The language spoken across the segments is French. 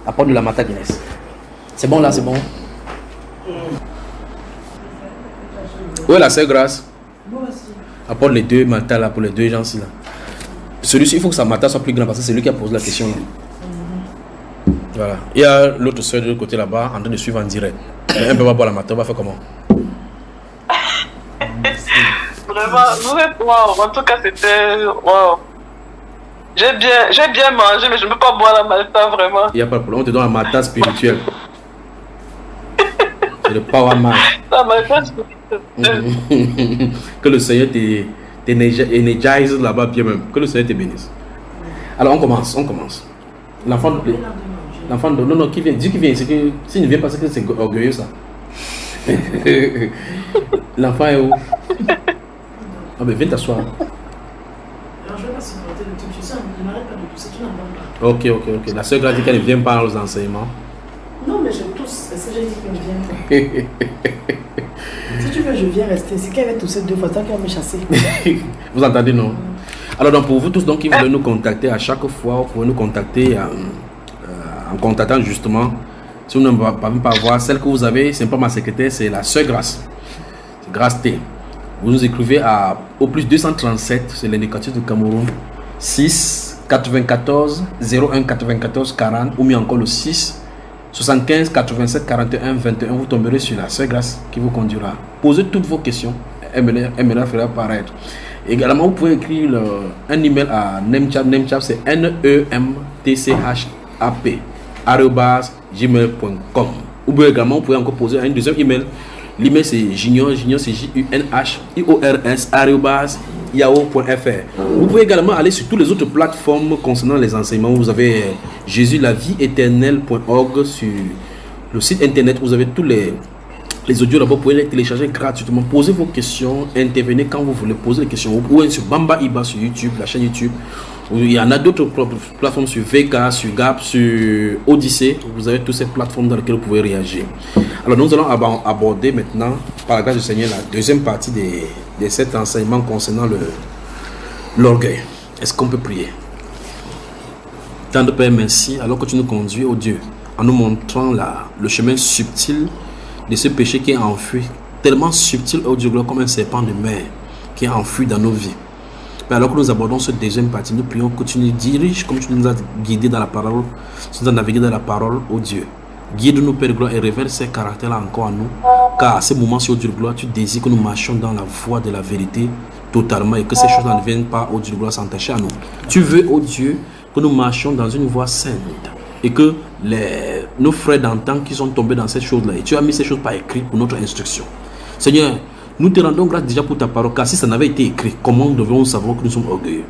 Apporte de la Mata Guinness. C'est bon là, c'est bon. Oui, la sœur Grâce. Apporte les deux Mata là pour les deux gens là. Celui-ci, il faut que sa Mata soit plus grande parce que c'est lui qui a posé la question là. Voilà. Il y a l'autre sœur de l'autre côté là-bas en train de suivre en direct. Mais un peu va boire la Mata, on va faire comment? Vraiment, vous êtes wow. En tout cas, c'était wow. J'ai bien mangé, mais je ne peux pas boire la Malta, vraiment. Il n'y a pas de problème, on te donne la Malta spirituelle. C'est le power man. La Malta spirituelle. Que le Seigneur t'énergise là-bas bien même. Que le Seigneur te bénisse. Alors on commence. L'enfant de... Non, qui vient? Dis qui vient. C'est que s'il ne vient pas, c'est que c'est orgueilleux ça. L'enfant est où? Ah mais viens t'asseoir. Alors je vais pas supporter le truc, je sais, il n'arrête pas de tousser, tu n'en parles pas. Ok. La sœur a dit qu'elle ne vient pas aux enseignements. Non mais je tousse, c'est ce que j'ai dit qu'elle ne vient pas. Si tu veux, je viens rester. C'est qu'elle va tousser 2 fois, tant qu'elle va me chasser. Vous entendez, non? Alors donc pour vous tous donc, qui voulez nous contacter à chaque fois, vous pouvez nous contacter en contactant justement, si vous ne pouvez pas voir, celle que vous avez, c'est pas ma secrétaire, c'est la sœur Grâce. C'est Grâce T. Vous nous écrivez au plus 237, c'est l'indicatif du Cameroun, 6 94 01 94 40, ou bien encore le 6 75 87 41 21. Vous tomberez sur la sœur Grâce qui vous conduira. Posez toutes vos questions, elle me la fera apparaître. Également, vous pouvez écrire un email à Nemchap, c'est NEMTCHAP @gmail.com. Ou bien également, vous pouvez encore poser un deuxième email. L'email c'est junior c'est JUNHIORS@yahoo.fr. Vous pouvez également aller sur toutes les autres plateformes concernant les enseignements. Vous avez Jésus la vie éternelle.org sur le site internet. Vous avez tous les audios là-bas. Vous pouvez les télécharger gratuitement. Posez vos questions, intervenez quand vous voulez poser les questions. Ou sur Bamba Iba sur YouTube, la chaîne YouTube. Il y en a d'autres plateformes sur VK, sur Gap, sur Odyssée. Vous avez toutes ces plateformes dans lesquelles vous pouvez réagir. Alors nous allons aborder maintenant, par la grâce du Seigneur, la deuxième partie de cet enseignement concernant l'orgueil. Est-ce qu'on peut prier? Tendre Père, merci, alors que tu nous conduis, ô Dieu, en nous montrant le chemin subtil de ce péché qui est enfui, tellement subtil, ô Dieu, comme un serpent de mer qui est enfui dans nos vies. Mais alors que nous abordons cette deuxième partie, nous prions que tu nous diriges comme tu nous as guidés dans la parole, tu nous as navigué dans la parole, ô Dieu. Guide-nous, Père de gloire, et révèle ces caractères-là encore à nous. Car à ce moment, ô Dieu de gloire, tu désires que nous marchions dans la voie de la vérité totalement et que ces choses ne viennent pas, ô Dieu de gloire, s'entacher à nous. Tu veux, ô Dieu, que nous marchions dans une voie sainte et que nos frères d'antan qui sont tombés dans ces choses-là, et tu as mis ces choses par écrit pour notre instruction. Seigneur, nous te rendons grâce déjà pour ta parole, car si ça n'avait été écrit, comment devons-nous savoir que nous sommes orgueilleux?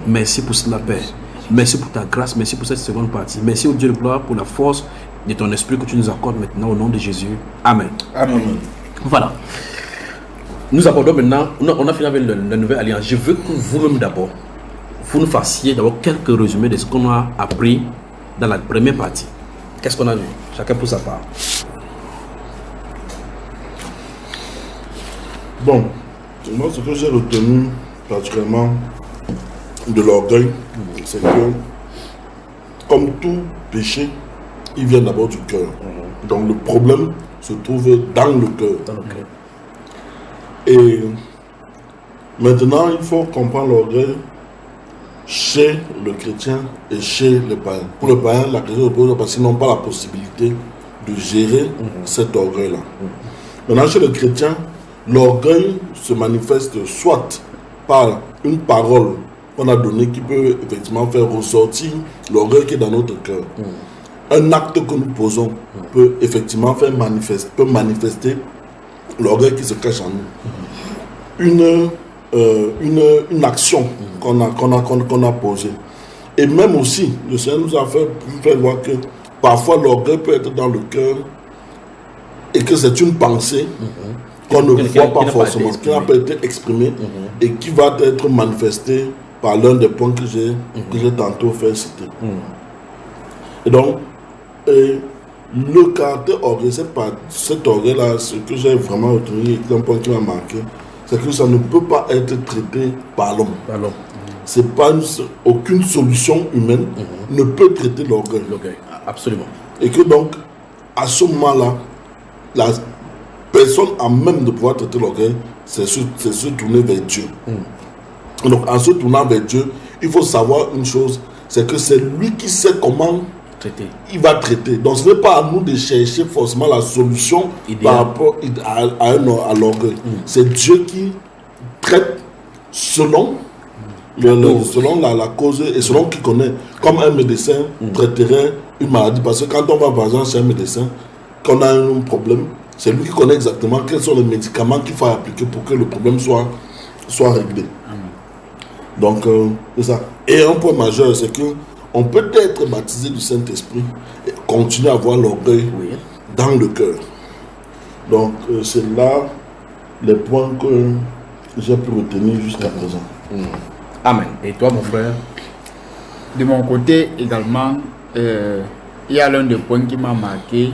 Merci pour cela, Père. Merci pour ta grâce, merci pour cette seconde partie. Merci au Dieu de gloire pour la force de ton esprit que tu nous accordes maintenant au nom de Jésus. Amen. Amen. Voilà. Nous abordons maintenant, on a fini avec la nouvelle alliance. Je veux que vous-même d'abord, vous nous fassiez d'abord quelques résumés de ce qu'on a appris dans la première partie. Qu'est-ce qu'on a vu? Chacun pour sa part. Bon, moi ce que j'ai retenu particulièrement de l'orgueil, c'est que comme tout péché, il vient d'abord du cœur. Donc le problème se trouve dans le cœur. Et maintenant, il faut comprendre l'orgueil chez le chrétien et chez le païen. Pour le païen, la question se pose parce qu'ils n'ont pas la possibilité de gérer cet orgueil-là. Maintenant, chez le chrétien, l'orgueil se manifeste soit par une parole qu'on a donnée qui peut effectivement faire ressortir l'orgueil qui est dans notre cœur. Un acte que nous posons peut effectivement manifester l'orgueil qui se cache en nous. Une action qu'on a posée. Et même aussi, le Seigneur nous a fait voir que parfois l'orgueil peut être dans le cœur et que c'est une pensée qu'on ne voit pas forcément, qui n'a pas été exprimée et qui va être manifestée par l'un des points que j'ai tantôt fait citer. Et donc, le caractère orgueil, cet orgueil-là, ce que j'ai vraiment retenu, c'est un point qui m'a marqué, c'est que ça ne peut pas être traité par l'homme. C'est pas aucune solution humaine ne peut traiter l'orgueil. Absolument. Et que donc, à ce moment-là, la personne a même de pouvoir traiter l'orgueil, c'est se tourner vers Dieu. Donc, en se tournant vers Dieu, il faut savoir une chose, c'est que c'est lui qui sait comment Traiter. il va traiter. Donc, ce n'est pas à nous de chercher forcément la solution par rapport à l'orgueil. C'est Dieu qui traite selon, selon la cause et selon qui connaît. Comme un médecin traiterait une maladie. Parce que quand on va par exemple chez un médecin, quand on a un problème, c'est lui qui connaît exactement quels sont les médicaments qu'il faut appliquer pour que le problème soit réglé. Donc, c'est ça. Et un point majeur, c'est que on peut être baptisé du Saint-Esprit et continuer à avoir l'orgueil dans le cœur. Donc, c'est là les points que j'ai pu retenir jusqu'à présent. Amen. Et toi, mon frère? De mon côté également, il y a l'un des points qui m'a marqué,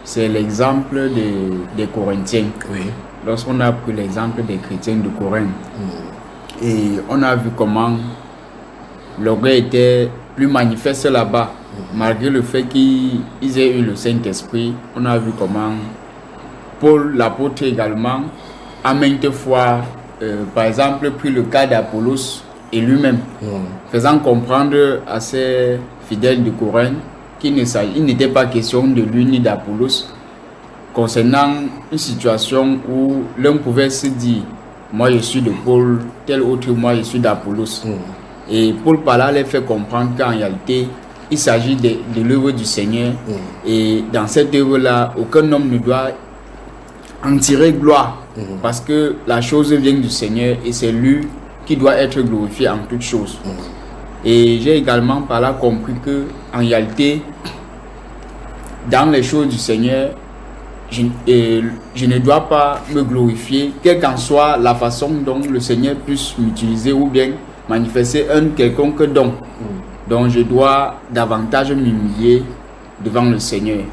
c'est l'exemple des Corinthiens. Oui. Lorsqu'on a pris l'exemple des chrétiens de Corinthe, et on a vu comment l'orgueil était plus manifeste là-bas, malgré le fait qu'ils aient eu le Saint-Esprit. On a vu comment Paul, l'apôtre également, a maintes fois, par exemple, pris le cas d'Apollos et lui-même, faisant comprendre à ses fidèles de Corinthe qu'il n'était pas question de lui ni d'Apollos, concernant une situation où l'un pouvait se dire « moi je suis de Paul », tel autre « moi je suis d'Apollos ». Et Paul par là les fait comprendre qu'en réalité, il s'agit de l'œuvre du Seigneur. Et dans cette œuvre-là, aucun homme ne doit en tirer gloire. Parce que la chose vient du Seigneur et c'est lui qui doit être glorifié en toutes choses. Et j'ai également par là compris que en réalité, dans les choses du Seigneur, je ne dois pas me glorifier, quelle qu'en soit la façon dont le Seigneur puisse m'utiliser ou bien manifester un quelconque don. Donc je dois davantage m'humilier devant le Seigneur.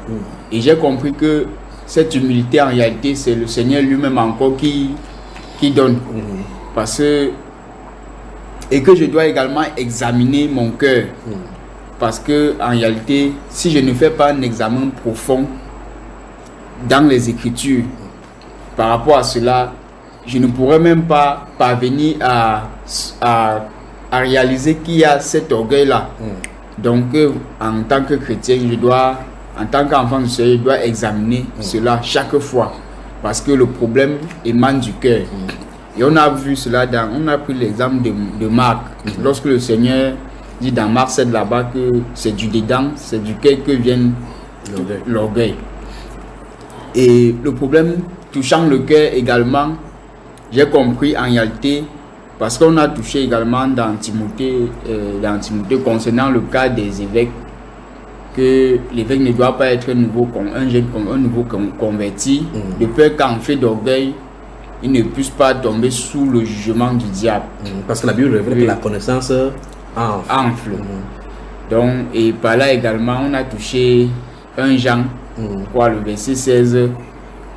Et j'ai compris que cette humilité en réalité c'est le Seigneur lui-même encore qui donne. Parce que et que je dois également examiner mon cœur. Parce que en réalité, si je ne fais pas un examen profond dans les Écritures par rapport à cela, je ne pourrais même pas parvenir à réaliser qu'il y a cet orgueil-là. Donc, en tant que chrétien, en tant qu'enfant du Seigneur, je dois examiner cela chaque fois. Parce que le problème émane du cœur. Et on a vu cela on a pris l'exemple de Marc. Lorsque le Seigneur dit dans Marc 7 là-bas que c'est du dedans, c'est du cœur que vient l'orgueil. Et le problème touchant le cœur également, j'ai compris en réalité, parce qu'on a touché également dans Timothée concernant le cas des évêques, que l'évêque ne doit pas être un nouveau converti, de peur qu'en fait d'orgueil, il ne puisse pas tomber sous le jugement du diable. Parce que la Bible révèle que la connaissance enfle. Donc, et par là également, on a touché 1 Jean, quoi, le verset 16,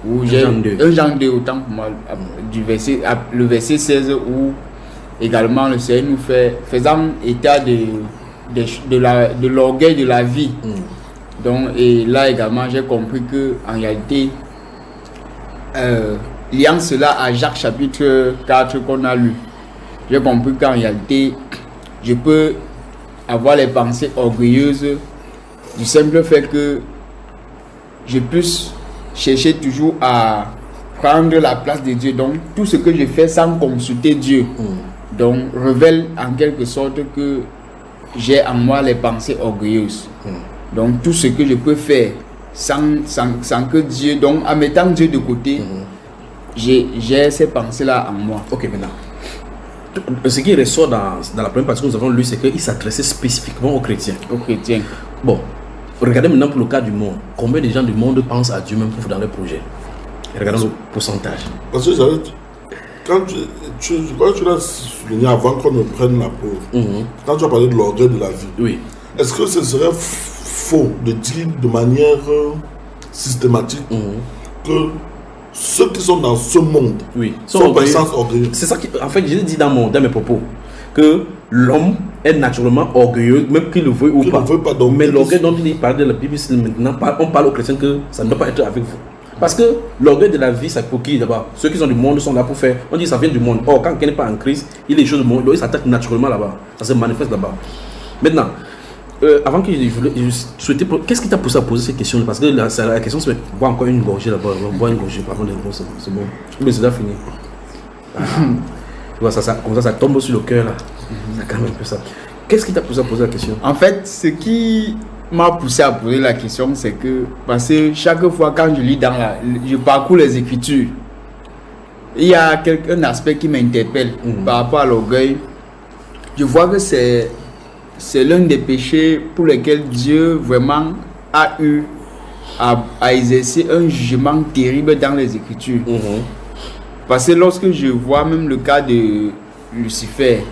où j'ai 1 Jean 2, autant pour moi, le verset 16, où également le Seigneur nous faisant état de l'orgueil de la vie. Donc, et là également, j'ai compris que en réalité, liant cela à Jacques chapitre 4 qu'on a lu, j'ai compris qu'en réalité, je peux avoir les pensées orgueilleuses du simple fait que je puisse chercher toujours à prendre la place de Dieu. Donc, tout ce que je fais sans consulter Dieu, donc, révèle en quelque sorte que j'ai en moi les pensées orgueilleuses. Donc, tout ce que je peux faire sans que Dieu, donc en mettant Dieu de côté, j'ai ces pensées-là en moi. Ok, maintenant. Ce qui ressort dans la première partie que nous avons lue, c'est qu'il s'adressait spécifiquement aux chrétiens. Aux chrétiens. Bon, regardez maintenant pour le cas du monde. Combien de gens du monde pensent à Dieu même dans leur projet? Regardons le pourcentage. Parce que quand tu l'as souligné avant qu'on ne prenne la pause, quand tu as parlé de l'orgueil de la vie, oui. Est-ce que ce serait faux de dire de manière systématique que ceux qui sont dans ce monde sont personnes orgueilleuses? C'est ça qui, en fait, j'ai dit dans mes propos que l'homme est naturellement orgueilleux, même qu'il le veuille ou Qu'il pas. ne veut pas, donc, Mais il l'orgueil dit- dont il parle de la Bible, c'est maintenant, on parle aux chrétiens que ça ne doit pas être avec vous. Parce que l'orgueil de la vie, c'est pour qui d'abord? Ceux qui sont du monde sont là pour faire. On dit que ça vient du monde. Or, quand quelqu'un n'est pas en Christ, il est des choses du monde. Donc, il s'attaque naturellement là-bas. Ça se manifeste là-bas. Maintenant, avant que je souhaitais. Qu'est-ce qui t'a poussé à poser cette question? Parce que la question, c'est boire encore une gorgée là-bas. Boire une gorgée, par contre, c'est bon. Mais c'est déjà fini. Ah. Tu vois, comme ça tombe sur le cœur là. Ça calme un peu ça. Qu'est-ce qui t'a poussé à poser la question? En fait, ce qui m'a poussé à poser la question, c'est que, parce que chaque fois quand je lis je parcours les Écritures, il y a un aspect qui m'interpelle par rapport à l'orgueil. Je vois que c'est l'un des péchés pour lesquels Dieu vraiment a eu à exercer un jugement terrible dans les Écritures. Parce que lorsque je vois même le cas de Lucifer,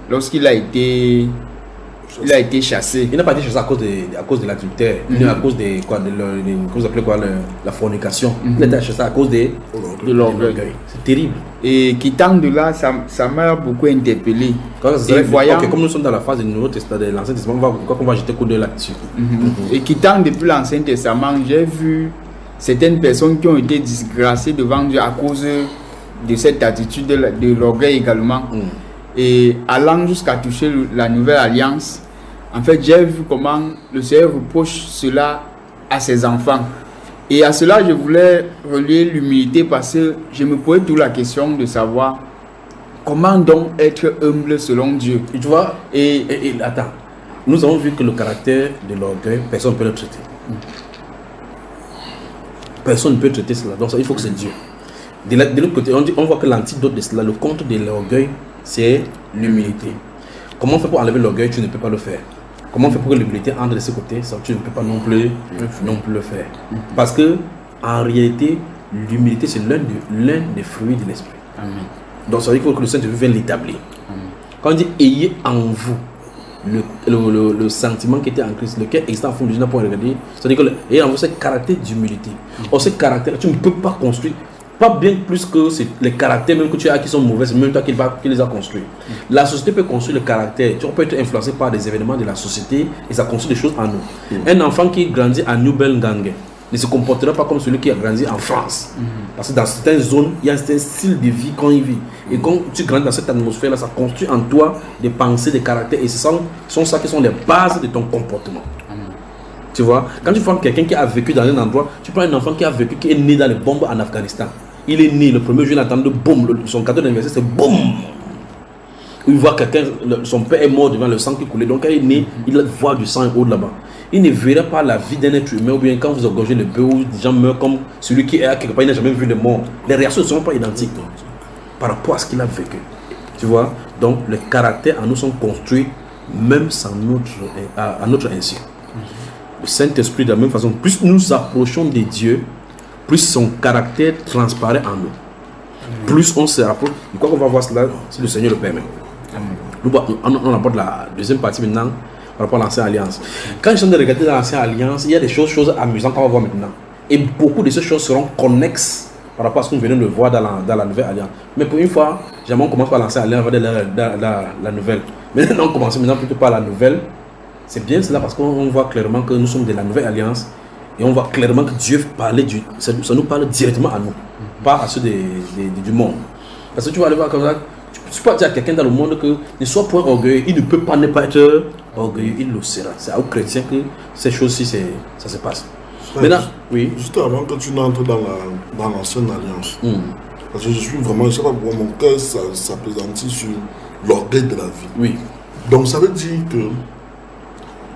lorsqu'il a été chassé. Il n'a pas été chassé à cause de l'adultère, ni à cause de quoi, la fornication. Il a été chassé à cause de l'orgueil. C'est terrible. Et quittant de là, ça m'a beaucoup interpellé. Comme nous sommes dans la phase du Nouveau Testament, de l'Ancien Testament, on va jeter coup d'œil là-dessus. Et quittant depuis l'Ancien Testament, j'ai vu certaines personnes qui ont été disgracées devant Dieu à cause de cette attitude de l'orgueil également. Et allant jusqu'à toucher la nouvelle alliance, en fait, j'ai vu comment le Seigneur reproche cela à ses enfants. Et à cela, je voulais relier l'humilité parce que je me posais toute la question de savoir comment donc être humble selon Dieu. Et tu vois, et attends, nous avons vu que le caractère de l'orgueil, personne ne peut le traiter. Personne ne peut traiter cela. Donc, il faut que c'est Dieu. De l'autre côté, on voit que l'antidote de cela, le contre de l'orgueil, c'est l'humilité. Comment on fait pour enlever l'orgueil? Tu ne peux pas le faire. Comment on fait pour que l'humilité entre de ce côté? Ça, tu ne peux pas non plus le faire. Parce que en réalité, l'humilité, c'est l'un des fruits de l'esprit. Donc ça veut dire qu'il faut que le Saint-Esprit vienne l'établir. Quand on dit ayez en vous le sentiment qui était en Christ, lequel existe en fond du pour regarder, c'est-à-dire que ayez en vous ce caractère d'humilité. Or, ce caractère, tu ne peux pas construire. Pas bien plus que les caractères même que tu as qui sont mauvais, c'est même toi qui les a construits. La société peut construire le caractère. Tu peux être influencé par des événements de la société et ça construit des choses en nous. Un enfant qui grandit à New Belgique ne se comportera pas comme celui qui a grandi en France. Parce que dans certaines zones, il y a un style de vie qu'on y vit. Et quand tu grandis dans cette atmosphère-là, ça construit en toi des pensées, des caractères. Et ce sont ça qui sont les bases de ton comportement. Tu vois, quand tu vois quelqu'un qui a vécu dans un endroit, tu prends un enfant qui est né dans les bombes en Afghanistan. Il est né, le premier jour, il entend de boum, son cadeau d'anniversaire, c'est boum. Il voit quelqu'un, son père est mort devant le sang qui coulait. Donc quand il est né, il voit du sang et eau là-bas. Il ne verra pas la vie d'un être humain, ou bien quand vous égorgez le bœuf, des gens meurent comme celui qui est à quelque part, il n'a jamais vu le mort. Les réactions ne sont pas identiques par rapport à ce qu'il a vécu. Tu vois, donc les caractères en nous sont construits même à notre insu. Le Saint-Esprit, de la même façon, plus nous approchons de Dieu, plus son caractère transparaît en nous. Plus on se rapproche. Je crois qu'on va voir cela si le Seigneur le permet. On aborde la deuxième partie maintenant par rapport à l'Ancienne Alliance. Quand je suis en train de regarder l'Ancienne Alliance, il y a des choses amusantes qu'on va voir maintenant. Et beaucoup de ces choses seront connexes par rapport à ce que nous venons de voir dans la Nouvelle Alliance. Mais pour une fois, jamais on commence par l'Ancienne Alliance, on va dans la Nouvelle. Maintenant, on commence maintenant plutôt par la Nouvelle. C'est bien cela parce qu'on voit clairement que nous sommes de la Nouvelle Alliance. Et on voit clairement que Dieu parlait ça nous parle directement à nous, pas à ceux du monde. Parce que tu vas aller voir comme ça, tu peux dire à quelqu'un dans le monde que ne sois point orgueilleux, il ne peut pas ne pas être orgueilleux, il le sera. C'est aux chrétiens que ces choses-ci, ça se passe. Maintenant, oui. Juste avant que tu n'entres dans l'Ancienne Alliance, parce que je suis vraiment, je ne sais pas pourquoi mon cœur s'appesantit sur l'orgueil de la vie. Oui. Donc ça veut dire que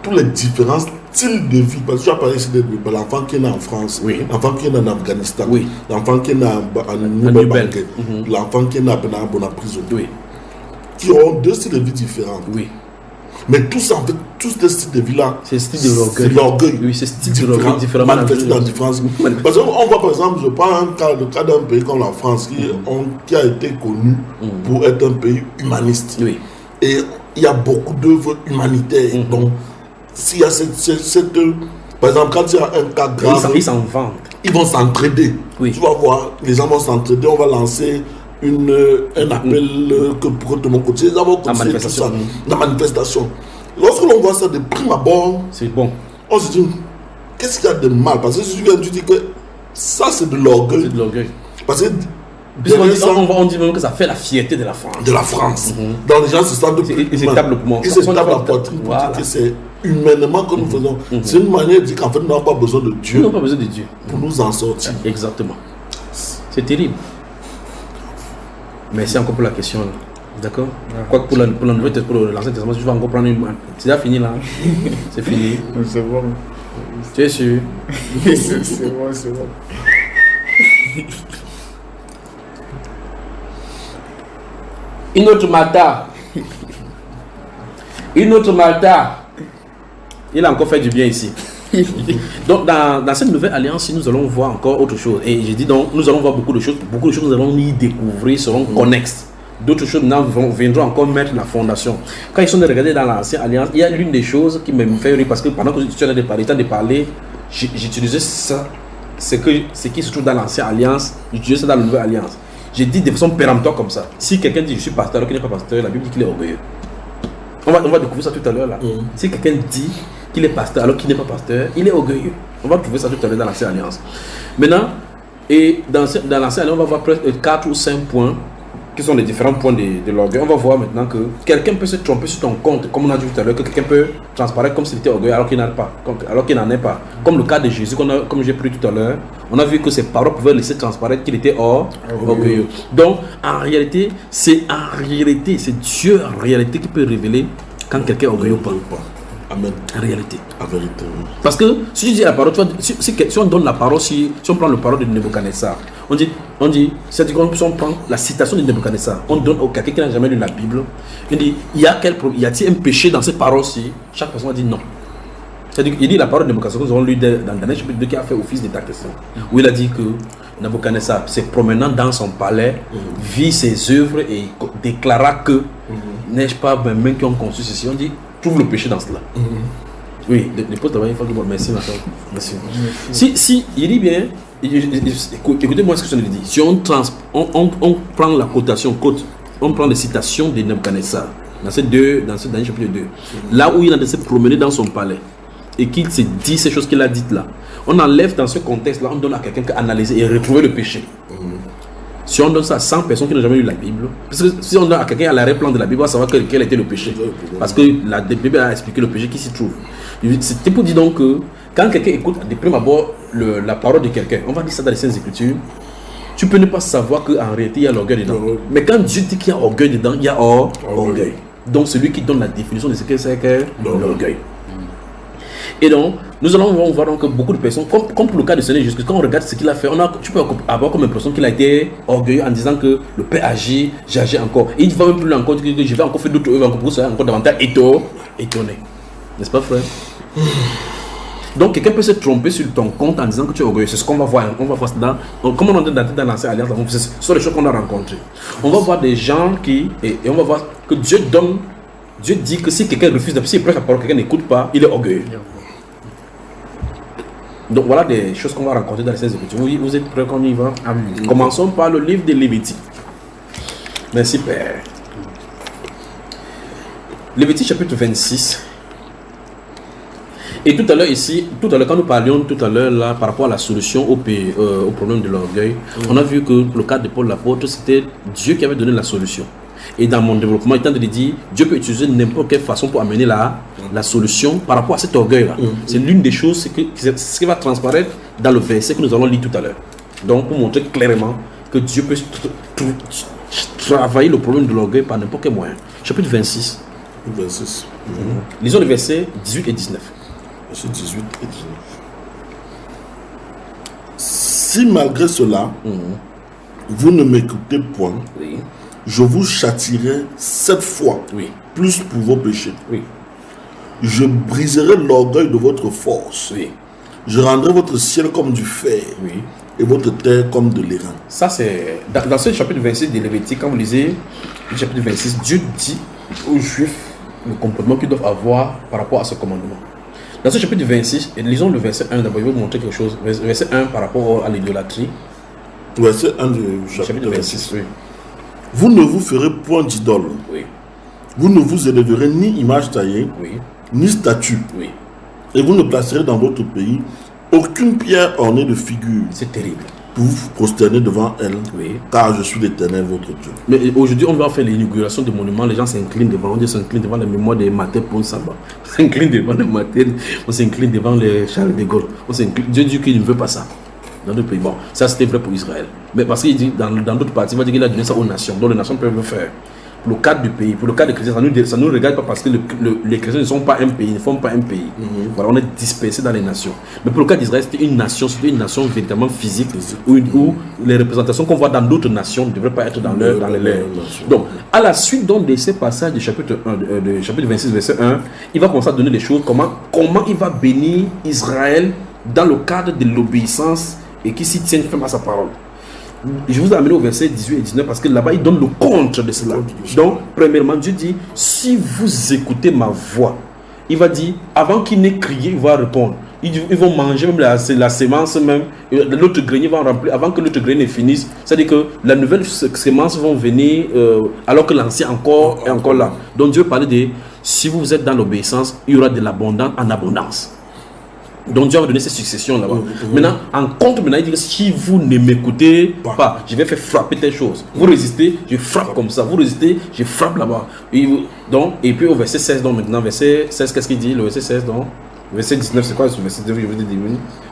tous les différents styles de vie, parce que tu as parlé ici de l'enfant qui est né en France, l'enfant qui est né en Afghanistan, l'enfant qui est né en Nouvelle-Belgique, l'enfant qui est né à prison, qui ont deux styles de vie différents. Oui. Mais tous en fait, tous ces styles de vie-là, c'est style de l'orgueil. Oui, c'est style de l'orgueil différent. Manifesté dans différence. Parce qu'on voit par exemple, je prends le cas d'un pays comme la France qui a été connu pour être un pays humaniste. Oui. Et il y a beaucoup d'œuvres humanitaires. Donc, s'il y a cette par exemple, quand il y a un cas grave, ils s'en vendent. Ils vont s'entraider. Oui. Tu vas voir, les gens vont s'entraider, on va lancer un appel que pour tout le monde continue. Nous avons continué tout ça, la manifestation. Lorsque l'on voit ça de prime abord, c'est bon. On se dit, qu'est-ce qu'il y a de mal? Parce que si tu viens, tu dis que ça c'est de l'orgueil. C'est de l'orgueil. Parce que on dit même que ça fait la fierté de la France. De la France. Dans les gens se sentent ils s'établent le poumon. Ils s'établent la poitrine pour dire que c'est humainement que nous faisons. C'est une manière de dire qu'en fait nous n'avons pas besoin de Dieu. Nous n'avons pas besoin de Dieu pour nous en sortir. Exactement. C'est terrible. Merci encore pour la question. D'accord. Quoique pour l'Ancien Testament, je vais encore prendre une. C'est déjà fini là. C'est fini. C'est bon. Tu es sûr? C'est bon, c'est bon. Une autre Malta. Une autre Malta. Il a encore fait du bien ici. Donc dans cette nouvelle alliance, nous allons voir encore autre chose. Et j'ai dit donc, nous allons voir beaucoup de choses nous allons y découvrir, seront connexes. D'autres choses viendront encore mettre la fondation. Quand ils sont de regarder dans l'ancienne alliance, il y a l'une des choses qui me fait rire parce que pendant que tu en as parlé, j'utilisais ça, ce qui se trouve dans l'ancienne alliance, j'utilisais ça dans la nouvelle alliance. J'ai dit de façon péremptoire comme ça. Si quelqu'un dit je suis pasteur alors qu'il n'est pas pasteur, la Bible dit qu'il est orgueilleux. On va découvrir ça tout à l'heure là. Si quelqu'un dit qu'il est pasteur alors qu'il n'est pas pasteur, il est orgueilleux. On va trouver ça tout à l'heure dans l'ancienne alliance. Maintenant, et dans l'ancienne alliance, on va voir presque 4 ou 5 points qui sont les différents points de l'orgueil. On va voir maintenant que quelqu'un peut se tromper sur ton compte, comme on a dit tout à l'heure, que quelqu'un peut transparaître comme s'il était orgueilleux alors qu'il n'en est pas. Comme le cas de Jésus, comme j'ai pris tout à l'heure, on a vu que ses paroles pouvaient laisser transparaître qu'il était orgueilleux. Donc, en réalité, c'est Dieu en réalité qui peut révéler quand quelqu'un est orgueilleux ou pas. Amen. En réalité. En vérité. Parce que si tu dis la parole, tu vois, si on donne la parole, si on prend la parole de Nebuchadnezzar, on dit, c'est-à-dire si on prend la citation de Nebuchadnezzar, on donne au quelqu'un qui n'a jamais lu la Bible, il dit, y a-t-il un péché dans cette parole-ci? Chaque personne va dire non. C'est-à-dire qu'il dit la parole de Nebuchadnezzar que nous avons lu dans Daniel chapitre 2 qui a fait office d'état question, où il a dit que Nebuchadnezzar, se promenant dans son palais, vit ses œuvres et déclara que n'ai-je pas mes mains qui ont conçu ceci? On dit, trouve le péché dans cela. Oui, les postes d'abord, il faut que merci. Si, il dit bien, écoutez-moi ce que je dis. Si on prend la cotation, on prend les citations de Nebuchadnezzar, dans ce dernier chapitre 2, là où il a se promener dans son palais, et qu'il se dit ces choses qu'il a dites là, on enlève dans ce contexte-là, on donne à quelqu'un qui a analysé et retrouvé le péché. Si on donne ça à 100 personnes qui n'ont jamais lu la Bible, parce que si on donne à quelqu'un à l'arrêt-plan de la Bible, on va savoir quel était le péché. Parce que la Bible a expliqué le péché qui s'y trouve. C'était pour dire donc que quand quelqu'un écoute de prime abord la parole de quelqu'un, on va dire ça dans les Saintes Écritures, tu peux ne pas savoir qu'en réalité il y a l'orgueil dedans. Mais quand Dieu dit qu'il y a orgueil dedans, il y a orgueil. Donc celui qui donne la définition de ce que c'est que l'orgueil. Et donc, nous allons voir donc beaucoup de personnes, comme pour le cas de Seigneur Jésus, quand on regarde ce qu'il a fait, tu peux avoir comme impression qu'il a été orgueilleux en disant que le Père agit, j'agis encore. Et il va même plus loin encore, que je vais encore faire d'autres œuvres, pour que vous soyez encore davantage étonné. N'est-ce pas, frère? Donc, quelqu'un peut se tromper sur ton compte en disant que tu es orgueilleux. C'est ce qu'on va voir. On va voir ça comme on est dans l'ancienne alliance, ce sont les choses qu'on a rencontrées. On va voir des gens et on va voir que Dieu dit que si quelqu'un refuse, s'il prêche la parole, quelqu'un n'écoute pas, il est orgueilleux. Donc voilà des choses qu'on va rencontrer dans les Saintes Écritures. Vous êtes prêts qu'on y va? Amen. Commençons par le livre de Lévitique. Merci Père. Lévitique chapitre 26. Et tout à l'heure quand nous parlions par rapport à la solution au problème de l'orgueil, on a vu que le cas de Paul l'apôtre, c'était Dieu qui avait donné la solution. Et dans mon développement, étant de dire, Dieu peut utiliser n'importe quelle façon pour amener la solution par rapport à cet orgueil-là. C'est l'une des choses, ce qui va transparaître dans le verset que nous allons lire tout à l'heure. Donc, pour montrer clairement que Dieu peut travailler le problème de l'orgueil par n'importe quel moyen. Chapitre 26. 26. Lisons les versets 18 et 19. Verset 18 et 19. Si malgré cela, vous ne m'écoutez point, oui, je vous châtierai 7 fois plus pour vos péchés. Oui. Je briserai l'orgueil de votre force. Oui. Je rendrai votre ciel comme du fer. Oui. Et votre terre comme de l'airain. Ça c'est dans ce chapitre 26 de Lévitique, quand vous lisez le chapitre 26, Dieu dit aux Juifs le comportement qu'ils doivent avoir par rapport à ce commandement. Dans ce chapitre 26, lisons le verset 1 d'abord, je vais vous montrer quelque chose. Verset 1 par rapport à l'idolâtrie. Verset 1 du chapitre 26. Oui. Vous ne vous ferez point d'idole. Oui. Vous ne vous élèverez ni image taillée, Oui. ni statue. Oui. Et vous ne placerez dans votre pays aucune pierre ornée de figure C'est terrible. pour vous prosterner devant elle, Oui. car je suis l'Éternel, votre Dieu. Mais aujourd'hui, on va faire l'inauguration des monuments. Les gens s'inclinent devant. On dit s'inclinent devant la mémoire des Maté Ponsamba. On s'incline devant les Maté. On s'incline devant les Charles de Gaulle. On s'incline. Dieu dit qu'il ne veut pas ça dans notre pays. Bon, ça c'était vrai pour Israël. Mais parce qu'il dit dans d'autres parties, il va dire qu'il a donné ça aux nations. Donc les nations peuvent le faire. Pour le cadre du pays, pour le cadre des chrétiens, ça ne nous regarde pas parce que les chrétiens ne sont pas un pays, ils ne forment pas un pays. Voilà, on est dispersés dans les nations. Mais pour le cas d'Israël, c'était une nation véritablement physique où les représentations qu'on voit dans d'autres nations ne devraient pas être dans les leurs. Donc, à la suite donc, de ces passages du chapitre 26, verset 1, il va commencer à donner les choses, comment il va bénir Israël dans le cadre de l'obéissance et qui s'y tient ferme à sa parole. Je vous ai amené au verset 18 et 19 parce que là-bas, il donne le contre de cela. Donc, premièrement, Dieu dit, si vous écoutez ma voix, il va dire, avant qu'il n'ait crié, il va répondre. Ils vont manger même la sémence, même l'autre grenier va remplir avant que l'autre grenier finisse. C'est-à-dire que la nouvelle sémence vont venir alors que l'ancien encore est encore là. Donc, Dieu parlait de, si vous êtes dans l'obéissance, il y aura de l'abondance en abondance. Donc Dieu va donner ces successions là-bas. Maintenant, en contre, il dit que si vous ne m'écoutez pas, je vais faire frapper telle chose. Vous résistez, je frappe comme ça. Vous résistez, je frappe là-bas. Et puis au verset 16, donc maintenant, verset 16, qu'est-ce qu'il dit? Le verset 16, donc, verset 19, c'est quoi ce verset 19? Je vais dire,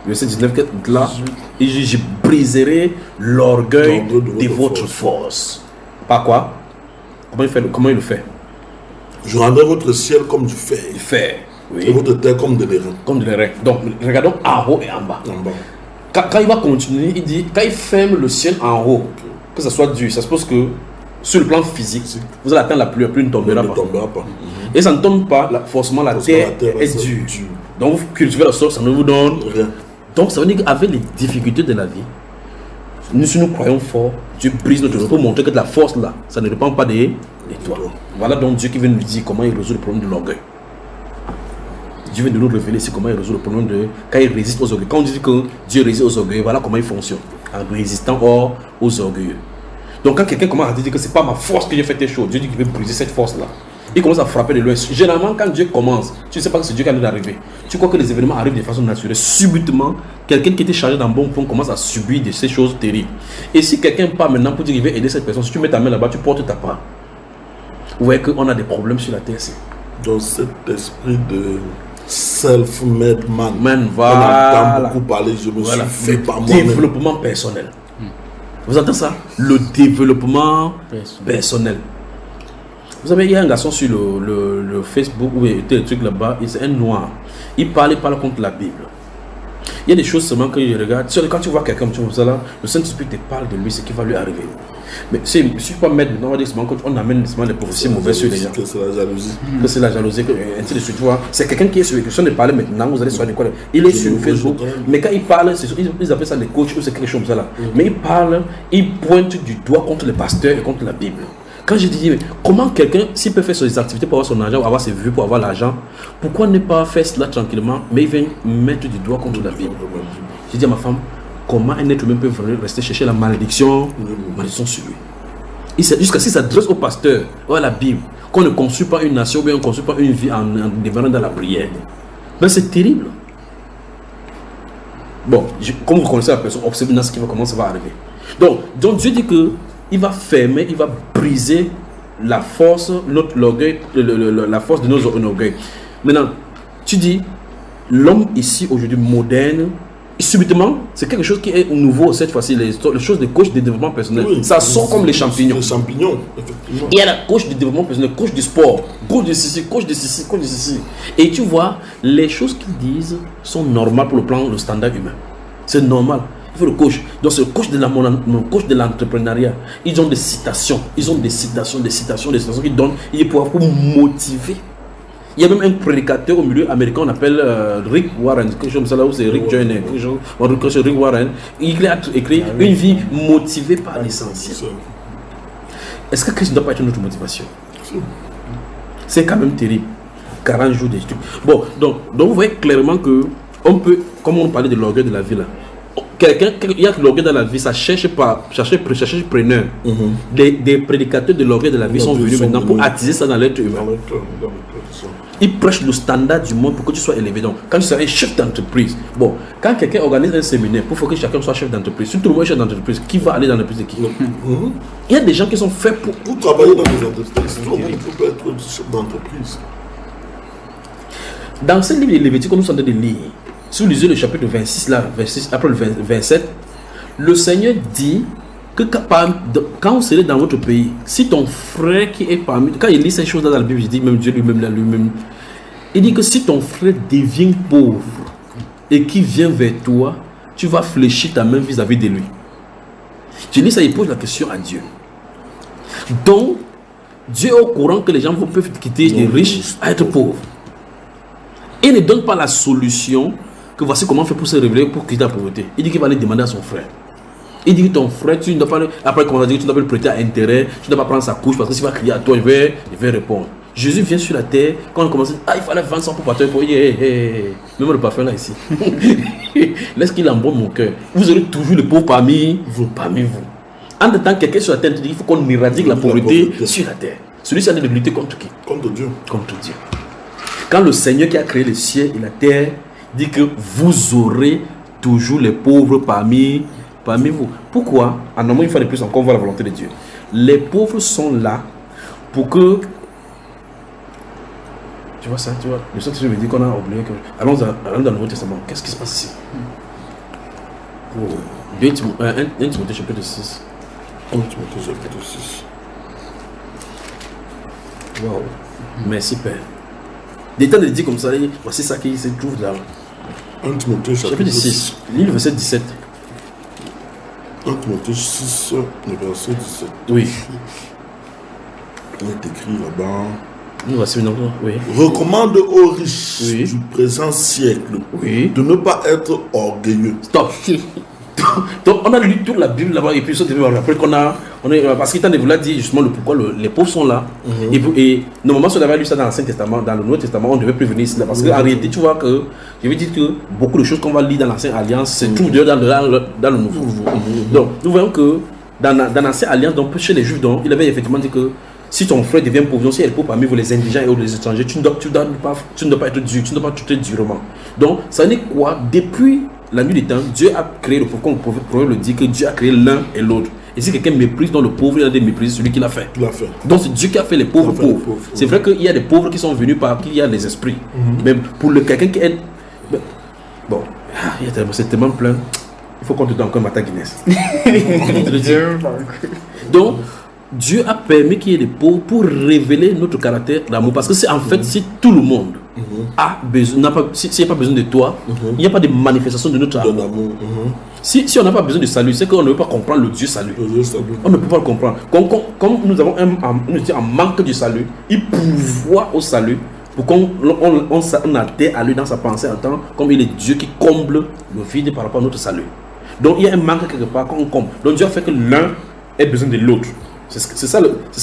verset 19, là, et je briserai l'orgueil de votre force. Par quoi? Comment il le fait? Je rendrai votre ciel comme du fer. Du fer. Oui. Et votre terre comme de l'airain. Comme de l'airain. Donc, regardons en haut et en bas. Quand il va continuer, il dit, quand il ferme le ciel en haut, que ça soit dur, ça suppose que sur le plan physique, vous allez atteindre la pluie ne tombera pas. Et ça ne tombe pas, forcément la terre est dure. Donc vous cultivez le sol, ça ne vous donne rien. Donc ça veut dire qu'avec les difficultés de la vie, si nous croyons fort, Dieu brise notre pour montrer que de la force là, ça ne dépend pas de toi. Voilà donc Dieu qui vient nous dire comment il résout le problème de l'orgueil. Dieu vient de nous révéler ici comment il résout le problème de quand il résiste aux orgueils. Quand on dit que Dieu résiste aux orgueils, voilà comment il fonctionne. En résistant aux orgueilleux. Donc quand quelqu'un commence à dire que c'est pas ma force que j'ai fait tes choses, Dieu dit qu'il veut briser cette force-là. Il commence à frapper de loin. Généralement, quand Dieu commence, tu ne sais pas que c'est Dieu qui est d'arriver. Tu crois que les événements arrivent de façon naturelle. Subitement, quelqu'un qui était chargé d'un bon point commence à subir de ces choses terribles. Et si quelqu'un part maintenant pour dire qu'il veut aider cette personne, si tu mets ta main là-bas, tu portes ta part. Vous voyez qu'on a des problèmes sur la terre. Donc cet esprit de self-made man, voilà. On entend beaucoup parler, je me suis fait par moi-même. Développement personnel. Vous entendez ça? Le développement personnel. Vous savez, il y a un garçon sur le Facebook où il était le truc là-bas, c'est un noir. Il parle contre la Bible. Il y a des choses seulement que je regarde. Quand tu vois quelqu'un comme ça là, le Saint-Esprit te parle de lui, ce qui va lui arriver. Mais si je ne suis pas mettre maintenant, on va dire qu'on amène des prophéties mauvaises sur les gens. Que c'est la jalousie. Que c'est la jalousie, ainsi de suite. Tu vois, c'est quelqu'un qui est sur les questions de parler maintenant, vous allez sur quoi. Il est sur Facebook, mais quand il parle, ils appellent ça des coachs ou c'est quelque chose comme ça là. Mais il parle, il pointe du doigt contre les pasteurs et contre la Bible. Quand je dis, mais comment quelqu'un, s'il peut faire ses activités pour avoir son argent, ou avoir ses vues, pour avoir l'argent, pourquoi ne pas faire cela tranquillement, mais il vient mettre du doigt contre la Bible? Je dis à ma femme, comment un être humain peut rester chercher la malédiction sur lui? Jusqu'à ce qu'il s'adresse au pasteur, ou à la Bible, qu'on ne construit pas une nation, ou bien on ne construit pas une vie en devenant dans la prière. Ben c'est terrible. Bon, comme vous connaissez la personne, observez dans ce qui va, comment ça va arriver. Donc Dieu dit que il va fermer, il va briser la force, l'orgueil, la force de nos orgueils. Maintenant, tu dis, l'homme ici aujourd'hui moderne, subitement, c'est quelque chose qui est nouveau cette fois-ci, les choses de coach de développement personnel. Oui, ça sort comme les champignons. Les champignons, effectivement. Il y a la coach de développement personnel, coach du sport, coach de ceci, coach de ceci, coach de ceci. Et tu vois, les choses qu'ils disent sont normales pour le standard humain. C'est normal. Il faut le coach. Donc, c'est le coach de l'entrepreneuriat. Ils ont des citations. Ils ont des citations qu'ils donnent. Ils pour motiver. Il y a même un prédicateur au milieu américain, on appelle Rick Warren. Quelque chose comme ça là, où c'est Rick Joyner. Rick Warren. Il a écrit une vie motivée par l'essentiel. Est-ce que Christ ne doit pas être notre motivation? C'est quand même terrible. 40 jours d'études. Bon, donc vous voyez clairement que on peut, comme on parlait de l'orgueil de la vie là, il y a l'orgueil dans la vie, ça cherche preneur. Des prédicateurs de l'orgueil de la vie sont venus maintenant pour attiser ça dans l'être humain. Ils prêchent le standard du monde pour que tu sois élevé. Donc, quand tu seras chef d'entreprise, bon, quand quelqu'un organise un séminaire pour que chacun soit chef d'entreprise, si tout le monde est chef d'entreprise, qui va aller dans l'entreprise de qui? Il y a des gens qui sont faits pour travailler dans les entreprises. Tout le monde peut être chef d'entreprise. Dans ce livre de Lévitique que nous sommes en train de lire, si vous lisez le chapitre 26, là, 26 après le 27, le Seigneur dit que quand vous serez dans votre pays, si ton frère qui est parmi... Quand il lit ces choses-là dans la Bible, il dit, même Dieu lui-même, il dit que si ton frère devient pauvre et qui vient vers toi, tu vas fléchir ta main vis-à-vis de lui. Je lis ça, il pose la question à Dieu. Donc, Dieu est au courant que les gens peuvent quitter les riches à être pauvres. Et ne donne pas la solution que voici comment on fait pour se révéler pour quitter la pauvreté. Il dit qu'il va aller demander à son frère. Il dit que ton frère, tu ne dois pas, après comment on a dit, tu ne dois pas le prêter à intérêt, tu ne dois pas prendre sa couche parce que s'il va crier à toi, il va répondre. Jésus vient sur la terre, quand on commence à dire, il fallait vendre son parfum pour dire, même le parfum là ici. Laisse qu'il embaume mon cœur. Vous aurez toujours le pauvre parmi vous. En tant que quelqu'un sur la terre, il dit qu'il faut qu'on éradique la pauvreté sur la terre. Celui-ci a de lutter contre qui? Contre Dieu. Contre Dieu. Quand le Seigneur qui a créé le ciel et la terre dit que vous aurez toujours les pauvres parmi vous. Pourquoi? En amont, une fois de plus encore, on voit la volonté de Dieu. Les pauvres sont là pour que... Tu vois ça, tu vois? Le Saint-Esprit me dit qu'on a oublié que... Allons dans le Nouveau Testament. Qu'est-ce qui se passe ici? 1 Timothée chapitre 6. 1 Timothée chapitre 6. Wow. Merci Père. Des temps de dire comme ça, voici ça qui se trouve là. 1 Timothée chapitre 6. Lis le verset 17. 1 Timothée 6, le verset 17. Oui. Il est écrit là-bas. Nous voici maintenant, oui. Recommande aux riches du présent siècle de ne pas être orgueilleux. Stop. Donc on a lu toute la Bible là-bas et puis après parce qu'il vous l'a dit justement le pourquoi les pauvres sont là. Et normalement si on avait lu ça dans l'Ancien Testament, dans le Nouveau Testament, on devait plus venir ici là parce qu'en réalité tu vois que je veux dire que beaucoup de choses qu'on va lire dans l'Ancienne Alliance c'est tout dans le Nouveau. Donc nous voyons que dans l'Ancienne Alliance, donc chez les Juifs, donc il avait effectivement dit que si ton frère devient pauvre, si elle est pauvre parmi vous les indigents et les étrangers, tu ne dois pas être dur, tu ne dois pas traiter durement. Donc ça n'est quoi? Depuis la nuit des temps, Dieu a créé le pauvre, comme le prophète le dit, que Dieu a créé l'un et l'autre. Et si quelqu'un méprise dans le pauvre, il a des méprises celui qui l'a fait. Donc c'est Dieu qui a fait les pauvres pauvres. C'est vrai qu'il y a des pauvres qui sont venus par qui il y a les esprits. Mais pour quelqu'un qui est... Bon, c'est tellement plein. Il faut qu'on te donne encore Mata Guinness. Donc, Dieu a permis qu'il y ait des pauvres pour révéler notre caractère d'amour. Parce que c'est en fait, si tout le monde a besoin, s'il n'y a pas besoin de toi, il n'y a pas de manifestation de notre amour. Si on n'a pas besoin de salut, c'est qu'on ne veut pas comprendre le Dieu salut. On ne peut pas le comprendre. Comme nous avons un manque du salut, il pourvoit au salut pour qu'on adhère à lui dans sa pensée en tant comme il est Dieu qui comble le vide par rapport à notre salut. Donc il y a un manque quelque part qu'on comble. Donc Dieu a fait que l'un ait besoin de l'autre. C'est ça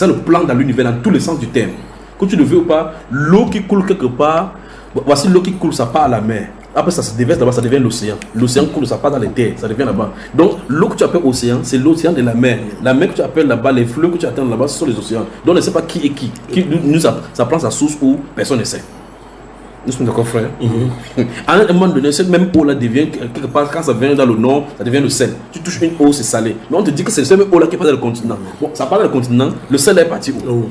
le plan dans l'univers, dans tous les sens du terme. Que tu le veux ou pas, l'eau qui coule quelque part, voici l'eau qui coule, ça part à la mer. Après ça se déverse là-bas, ça devient l'océan. L'océan coule, ça part dans les terres, ça devient là-bas. Donc l'eau que tu appelles océan, c'est l'océan de la mer. La mer que tu appelles là-bas, les fleuves que tu attends là-bas, ce sont les océans. Donc on ne sait pas qui est qui. Ça prend sa source où personne ne sait. Nous sommes d'accord, frère. À un moment donné, cette même eau là devient quelque part, quand ça vient dans le nord, ça devient le sel. Tu touches une eau, c'est salé. Mais on te dit que c'est cette même eau là qui part dans le continent. Bon, ça part dans le continent, le sel est parti où?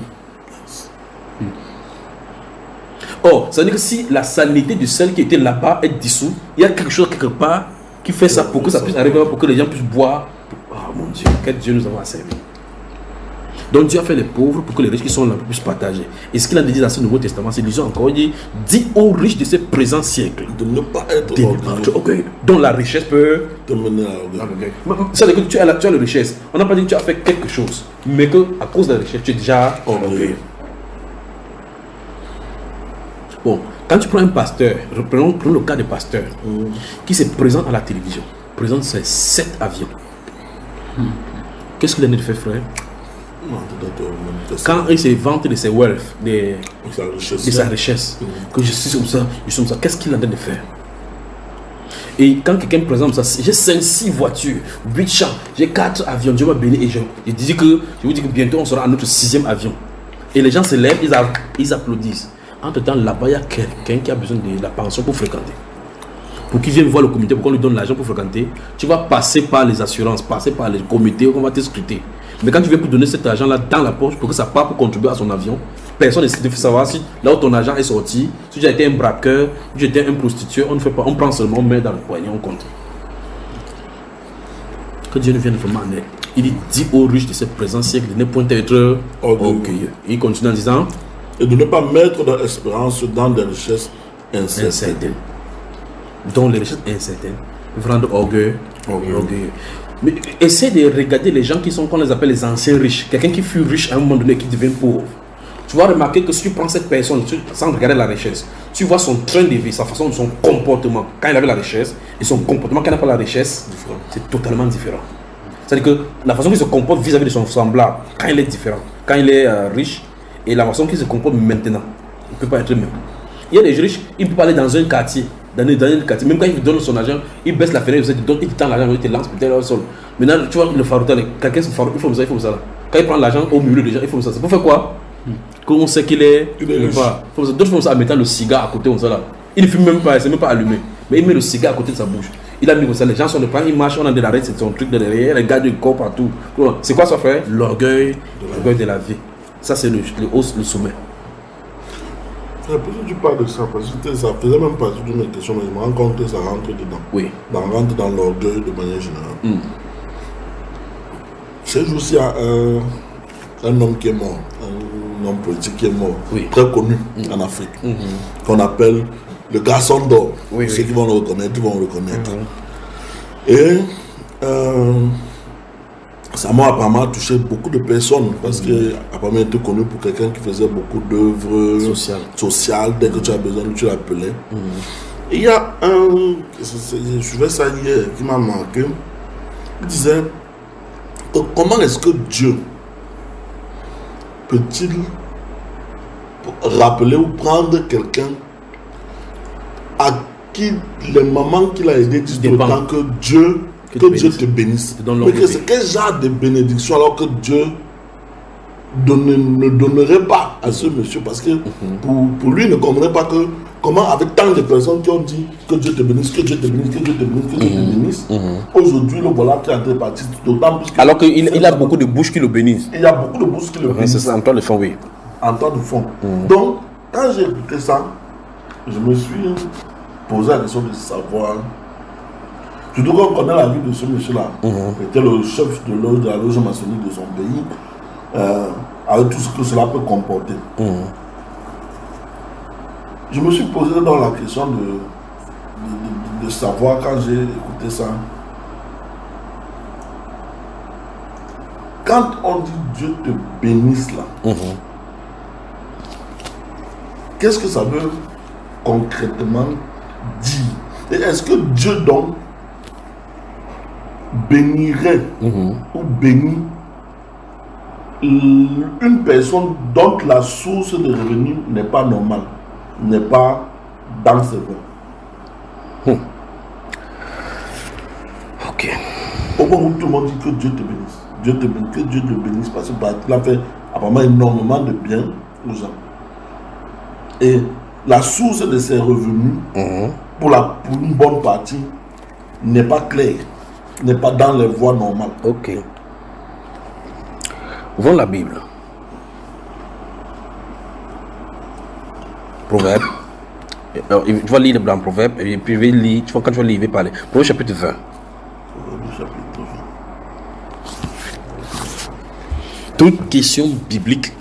Or, ça veut dire que si la salinité du sel qui était là-bas est dissous, il y a quelque chose quelque part qui fait ça pour que ça puisse arriver, pour que les gens puissent boire. Oh mon Dieu, quel Dieu nous avons servi. Donc Dieu a fait les pauvres pour que les riches qui sont là puissent partager. Et ce qu'il a dit dans ce Nouveau Testament, c'est disons encore, il dit aux riches de ce présent siècle de ne pas être orgueilleux. Donc la richesse peut te mener à l'orgueil. C'est-à-dire que tu as la richesse. On n'a pas dit que tu as fait quelque chose, mais que à cause de la richesse, tu es déjà orgueilleux. Bon, quand tu prends un pasteur, prenons le cas de pasteur qui se présente à la télévision, présente ses 7 avions. Qu'est-ce qu'il a de faire, frère? Quand il se vante de ses wealth, de sa richesse, que je suis comme ça, qu'est-ce qu'il a de faire? Et quand quelqu'un présente ça, j'ai 5-6 voitures, 8 champs, j'ai 4 avions, Dieu m'a béni. Et je vous dis que bientôt on sera à notre 6e avion. Et les gens se lèvent, ils applaudissent. Entre temps, là-bas, il y a quelqu'un qui a besoin de la pension pour fréquenter. Pour qu'il vienne voir le comité, pour qu'on lui donne l'argent pour fréquenter, tu vas passer par les assurances, passer par les comités, on va te scruter. Mais quand tu viens pour donner cet argent-là dans la poche, pour que ça parte pour contribuer à son avion, personne ne fait savoir si là où ton argent est sorti, si tu as été un braqueur, si tu as été un prostitué, on ne fait pas, on prend seulement, on met dans le poignet, on compte. Que Dieu nous vienne vraiment en aide. Il dit aux riches de ce présent siècle de ne point être orgueilleux. Il continue en disant, et de ne pas mettre leur espérance dans des richesses incertaines. Donc les richesses incertaines peuvent rendre orgueilleux. Mais essaie de regarder les gens qui sont, qu'on les appelle les anciens riches. Quelqu'un qui fut riche à un moment donné et qui devient pauvre. Tu vas remarquer que si tu prends cette personne sans regarder la richesse, tu vois son train de vie, sa façon, son comportement quand il avait la richesse et son comportement quand il n'a pas la richesse, c'est totalement différent. C'est-à-dire que la façon qu'il se comporte vis-à-vis de son semblable, quand il est différent, quand il est riche, et la façon qu'il se comporte maintenant, il ne peut pas être le même. Il y a des riches, il ne peut pas aller dans un quartier, dans un quartier, même quand il donne son argent, il baisse la fenêtre, il te tend l'argent, il te lance peut-être au sol. Maintenant, tu vois le farouta, quelqu'un se faroute, il faut ça, il faut ça. Quand il prend l'argent au milieu des gens, il faut ça. C'est pour faire quoi? Qu'on sait qu'il est riche. D'autres font ça en mettant le cigare à côté, comme ça là. Il ne fume même pas, il ne s'est même pas allumé. Mais il met le cigare à côté de sa bouche. Il a mis comme ça, les gens sont le pain, ils marchent, on a de l'arrêt, c'est son truc de derrière, les gars du corps partout. C'est quoi ça, frère? L'orgueil de la vie. Ça, c'est le sommet. Pourquoi tu parles de ça? Parce que ça faisait même partie de mes questions, mais je me rends compte que ça rentre dedans. Oui. Ça rentre dans l'orgueil de manière générale. Ces jours-ci, il y a un homme qui est mort, un homme politique qui est mort, très connu en Afrique, qu'on appelle le garçon d'or. Ceux qui vont le reconnaître, ils vont le reconnaître. Et sa mort apparemment a touché beaucoup de personnes parce qu'il apparemment était connu pour quelqu'un qui faisait beaucoup d'œuvres sociales. Dès que tu as besoin, tu l'appelais. Et il y a je suivais ça hier, qui m'a marqué. Il disait comment est-ce que Dieu peut-il rappeler ou prendre quelqu'un à qui les mamans qu'il a aidé disent tout le temps que Dieu te bénisse. Mais c'est quel genre de bénédiction alors que Dieu ne donnerait pas à ce monsieur, parce que pour lui il ne comprendrait pas que comment avec tant de personnes qui ont dit que Dieu te bénisse, que Dieu te bénisse, que Dieu te bénisse, que Dieu te bénisse, aujourd'hui le voilà qui est en train de partir, d'autant plus que alors qu'il a beaucoup de bouches qui le bénissent. Il y a beaucoup de bouches qui le bénissent. C'est ça, en temps de fond, oui. En temps de fond. Donc, quand j'ai écouté ça, je me suis posé la question de savoir. Surtout qu'on connaît la vie de ce monsieur-là. Il était le chef de la loge maçonnique de son pays, avec tout ce que cela peut comporter. Je me suis posé dans la question de savoir, quand j'ai écouté ça, quand on dit Dieu te bénisse là, qu'est-ce que ça veut concrètement dire? Et est-ce que Dieu donc bénirait ou bénit une personne dont la source de revenus n'est pas normale, n'est pas dans ses mains? Ok. Au moment où tout le monde dit que Dieu te bénisse, Dieu te bénisse, que Dieu te bénisse, parce qu'il a fait apparemment énormément de bien aux gens. Et la source de ses revenus, pour une bonne partie, n'est pas claire, n'est pas dans les voies normales. Ok. Ouvrons la Bible. Proverbe. Alors, tu vas lire dans Proverbe, et puis je vais lire, quand tu vas lire, il va parler. Proverbe chapitre 20. Toute question biblique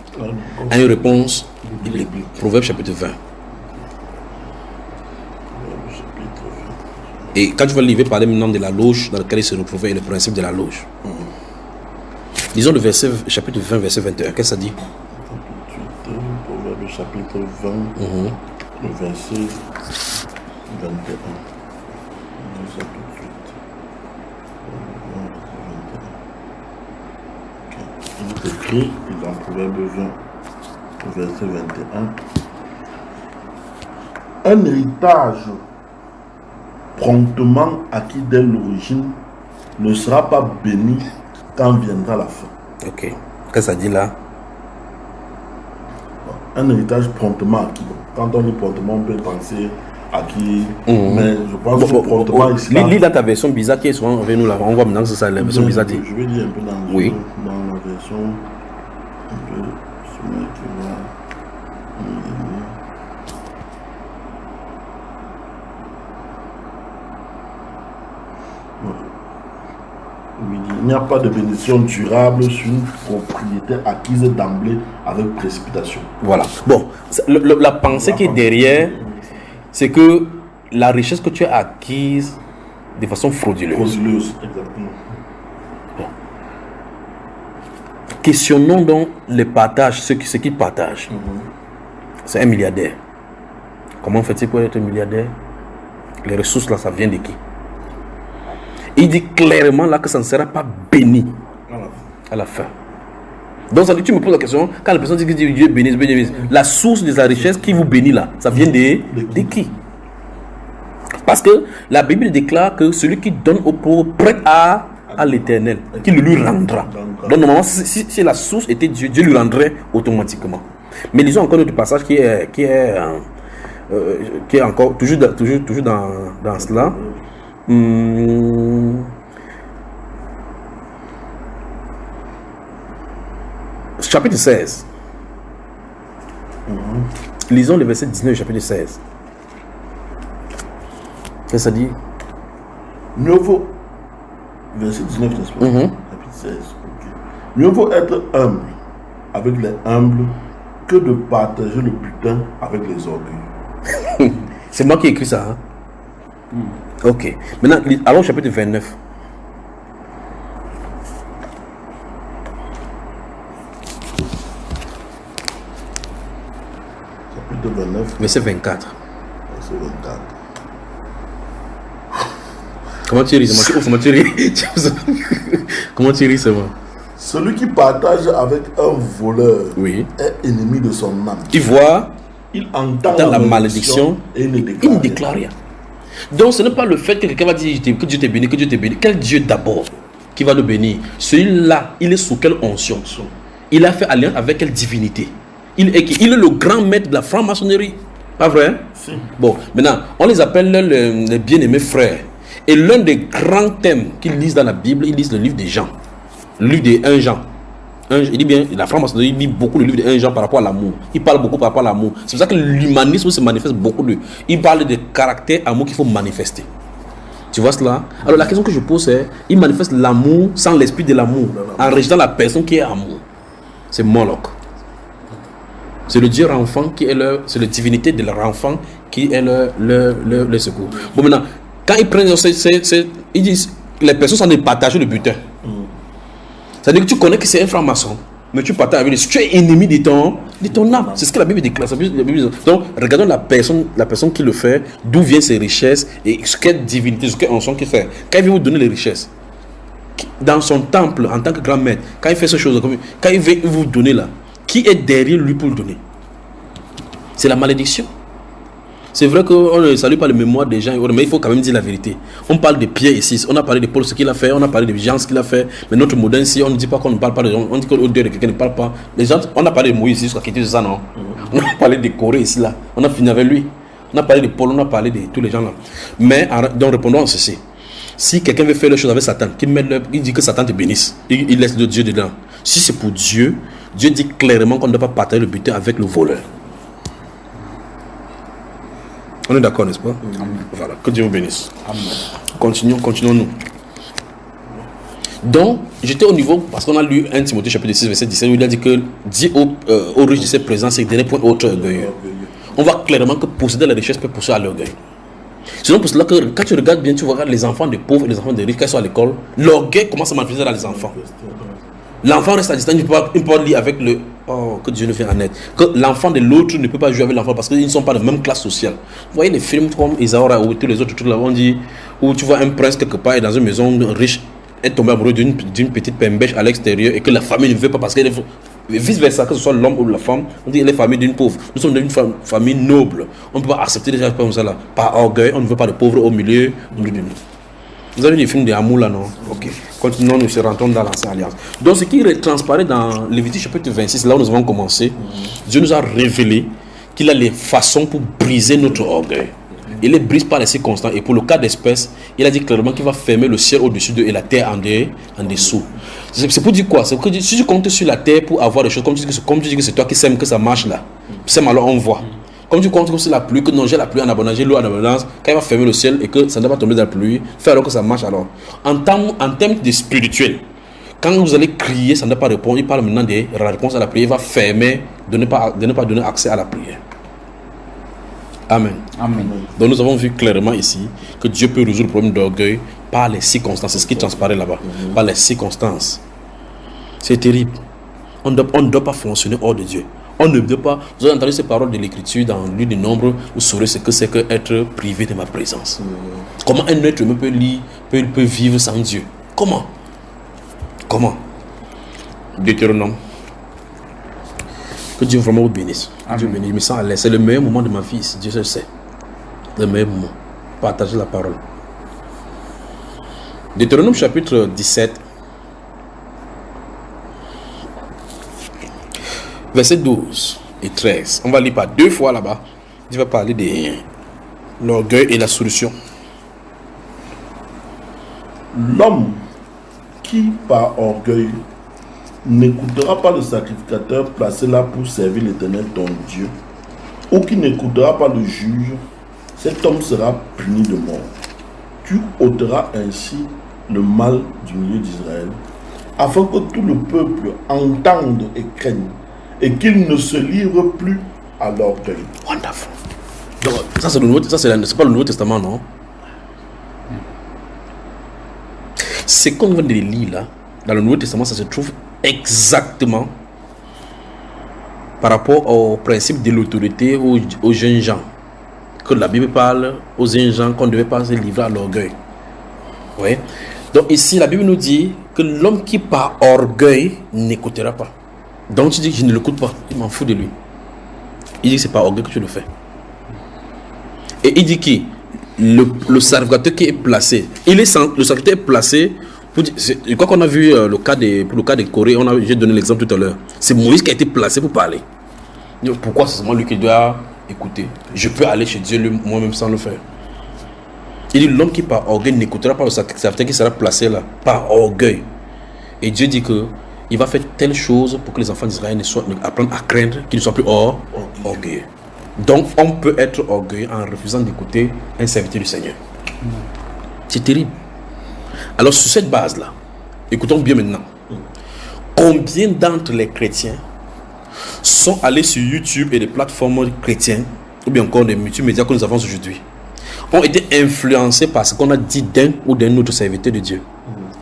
a une réponse biblique. Proverbe chapitre 20. Et quand tu vas lire, il va parler maintenant de la loge dans laquelle il se retrouvait et le principe de la loge. Disons le verset, chapitre 20, verset 21. Qu'est-ce que ça dit? Proverbe chapitre 20, le verset 21. Il est écrit dans Proverbe 20, verset 21. Un héritage promptement acquis dès l'origine ne sera pas béni quand viendra la fin. Ok. Qu'est-ce que ça dit là? Un héritage promptement acquis. Quand on dit promptement, on peut penser acquis, mais je pense que promptement ici. Lis là ta version bizarre qui est souvent avec nous là. On voit maintenant que c'est ça, la version bizarre. Je vais lire un peu dans, oui. Dans la version un peu celui qui va. Il n'y a pas de bénédiction durable sur une propriété acquise d'emblée avec précipitation. Voilà. Bon, la pensée qui est derrière, c'est que la richesse que tu as acquise de façon frauduleuse. Frauduleuse, exactement. Bon. Questionnons donc les partages, ce qu'ils partagent. C'est un milliardaire. Comment fait-il pour être un milliardaire? Les ressources là, ça vient de qui? Il dit clairement là que ça ne sera pas béni à la fin. Donc ça, tu me poses la question, quand la personne dit que Dieu bénisse, la source de sa richesse qui vous bénit là, ça vient de qui? Parce que la Bible déclare que celui qui donne au pauvre prête à l'Éternel, qui le lui rendra. Donc normalement, si la source était Dieu, Dieu lui rendrait automatiquement. Mais lisons encore notre passage qui est encore toujours dans cela. Chapitre 16. Lisons le verset 19 du chapitre 16. Qu'est-ce que ça dit? Mieux vaut, verset 19, n'est-ce pas? Chapitre 16. Okay. Mieux vaut être humble avec les humbles que de partager le butin avec les orgueilleux. C'est moi qui ai écrit ça. Hein? Ok. Maintenant, allons au chapitre 29. Chapitre 29. Verset 24. Verset 24. Comment tu ris? Comment tu ris? Comment tu ris, c'est moi? Celui qui partage avec un voleur est ennemi de son âme. Tu vois, il entend la malédiction et il ne déclare rien. Donc ce n'est pas le fait que quelqu'un va dire que Dieu t'est béni, que Dieu t'est béni. Quel Dieu d'abord qui va nous bénir? Celui-là, il est sous quelle onction? Il a fait alliance avec quelle divinité? Il est le grand maître de la franc-maçonnerie. Pas vrai? Si. Bon, maintenant, on les appelle les bien-aimés frères. Et l'un des grands thèmes qu'ils lisent dans la Bible, ils lisent le livre des Jean. Le livre des 1 Jean. Il dit bien, la franc-maçonnerie lit beaucoup le livre de 1 Jean par rapport à l'amour. Il parle beaucoup par rapport à l'amour. C'est pour ça que l'humanisme se manifeste beaucoup de. Il parle de caractère amour qu'il faut manifester. Tu vois cela? Alors la question que je pose c'est, il manifeste l'amour sans l'esprit de l'amour, en rejetant la personne qui est amour. C'est Moloch. C'est le Dieu enfant qui est c'est la divinité de leur enfant qui est le secours. Bon maintenant, quand ils prennent, ils disent, les personnes sont des partageurs de butin. C'est-à-dire que tu connais que c'est un franc-maçon, mais tu partages avec lui. Si tu es ennemi de ton âme, c'est ce que la Bible déclare. Donc, regardons la personne qui le fait, d'où viennent ses richesses et ce quelle divinité, ce quelle onction qu'il fait. Quand il vient vous donner les richesses, dans son temple, en tant que grand maître, quand il fait ces choses, quand il vient vous donner là, qui est derrière lui pour le donner? C'est la malédiction. C'est vrai qu'on ne salue pas le mémoire des gens, mais il faut quand même dire la vérité. On parle de Pierre ici, on a parlé de Paul, ce qu'il a fait, on a parlé de Jean, ce qu'il a fait, mais notre modèle ici, on ne dit pas qu'on ne parle pas de gens, on dit qu'au Dieu de quelqu'un ne parle pas. Les gens, on a parlé de Moïse jusqu'à quitter ça, non? On a parlé de Corée ici, là, on a fini avec lui. On a parlé de Paul, on a parlé de tous les gens là. Mais, donc répondons à ceci. Si quelqu'un veut faire les choses avec Satan, il dit que Satan te bénisse, il laisse le Dieu dedans. Si c'est pour Dieu, Dieu dit clairement qu'on ne doit pas partager le butin avec le voleur. On est d'accord, n'est-ce pas? Voilà, que Dieu vous bénisse. Amen. Continuons-nous. Donc, j'étais au niveau, parce qu'on a lu 1 Timothée chapitre 6, verset 17, où il a dit que Dieu au riche de ses présences, c'est le dernier point autre orgueilleux. On voit clairement que posséder la richesse peut pousser à l'orgueil. Sinon, pour cela que quand tu regardes bien, tu vois les enfants des pauvres et les enfants des riches, quand ils sont à l'école, l'orgueil commence à manifester dans les enfants. L'enfant reste à distance, il ne peut pas lire avec le... Oh, que Dieu nous fait en aide. Que l'enfant de l'autre ne peut pas jouer avec l'enfant parce qu'ils ne sont pas de même classe sociale. Vous voyez les films comme Isaora ou tous les autres trucs là, on dit, où tu vois un prince quelque part et dans une maison riche est tombé amoureux d'une petite pembèche à l'extérieur et que la famille ne veut pas parce qu'elle est... vice-versa, que ce soit l'homme ou la femme, on dit les familles d'une pauvre. Nous sommes d'une famille noble. On ne peut pas accepter des gens comme ça là. Par orgueil, on ne veut pas de pauvres au milieu. Vous avez des films d'amour là, non? Ok. Continuons, nous rentrons dans l'Ancienne Alliance. Donc, ce qui transparaît dans Lévitique chapitre 26, là où nous avons commencé, Dieu nous a révélé qu'il a les façons pour briser notre orgueil. Il les brise par les circonstances. Et pour le cas d'espèce, il a dit clairement qu'il va fermer le ciel au-dessus d'eux et la terre en dessous. C'est pour dire quoi? C'est pour dire, si tu comptes sur la terre pour avoir des choses, comme tu dis que c'est toi qui sèmes que ça marche là, sème alors on voit. Comme tu comptes sur la pluie, que non, j'ai la pluie en abondance, j'ai l'eau en abondance, quand il va fermer le ciel et que ça ne va pas tomber dans la pluie, faire alors que ça marche alors. En termes de spirituel, quand vous allez crier, ça ne va pas répondre, il parle maintenant de la réponse à la prière, il va fermer, de ne pas donner accès à la prière. Amen. Amen. Donc nous avons vu clairement ici que Dieu peut résoudre le problème d'orgueil par les circonstances. C'est ce qui transparaît là-bas. Par les circonstances. C'est terrible. On ne doit pas fonctionner hors de Dieu. On ne doit pas... Vous avez entendu ces paroles de l'Écriture dans le livre du Nombre. Vous saurez ce que c'est qu'être privé de ma présence. Comment un être humain peut vivre sans Dieu? Comment? Deutéronome. Que Dieu vraiment vous bénisse. Dieu bénisse. Je me sens à l'aise. C'est le meilleur moment de ma vie. Dieu le sait. Le meilleur moment. Partagez la parole. Deutéronome chapitre 17. Versets 12 et 13. On va lire par deux fois là-bas. Dieu va parler de l'orgueil et la solution. L'homme qui, par orgueil, n'écoutera pas le sacrificateur placé là pour servir l'Éternel ton Dieu, ou qui n'écoutera pas le juge, cet homme sera puni de mort. Tu ôteras ainsi le mal du milieu d'Israël, afin que tout le peuple entende et craigne, et qu'il ne se livre plus à l'orgueil. Wonderful. Donc, ça c'est le Nouveau, c'est pas le Nouveau Testament, non? C'est qu'on vient de lire là, dans le Nouveau Testament, ça se trouve exactement par rapport au principe de l'autorité aux jeunes gens, que la Bible parle aux jeunes gens qu'on ne devait pas se livrer à l'orgueil. Oui. Donc ici la Bible nous dit que l'homme qui par orgueil n'écoutera pas. Donc tu dis que je ne l'écoute pas, il m'en fout de lui. Il dit que c'est par orgueil que tu le fais. Et il dit que le sacrificateur qui est placé, le sacrificateur est placé. Je crois qu'on a vu pour le cas de Corée, j'ai donné l'exemple tout à l'heure. C'est Moïse qui a été placé pour parler. Pourquoi c'est seulement lui qui doit écouter? Je peux aller chez Dieu moi-même sans le faire. Il dit l'homme qui par orgueil n'écoutera pas le sacrificateur qui sera placé là, par orgueil. Et Dieu dit que il va faire telle chose pour que les enfants d'Israël apprennent à craindre, qu'ils ne soient plus orgueilleux. Donc on peut être orgueilleux en refusant d'écouter un serviteur du Seigneur. C'est terrible. Alors sur cette base-là, écoutons bien maintenant. Combien d'entre les chrétiens sont allés sur YouTube et des plateformes chrétiennes, ou bien encore des multimédias que nous avons aujourd'hui, ont été influencés par ce qu'on a dit d'un ou d'un autre serviteur de Dieu,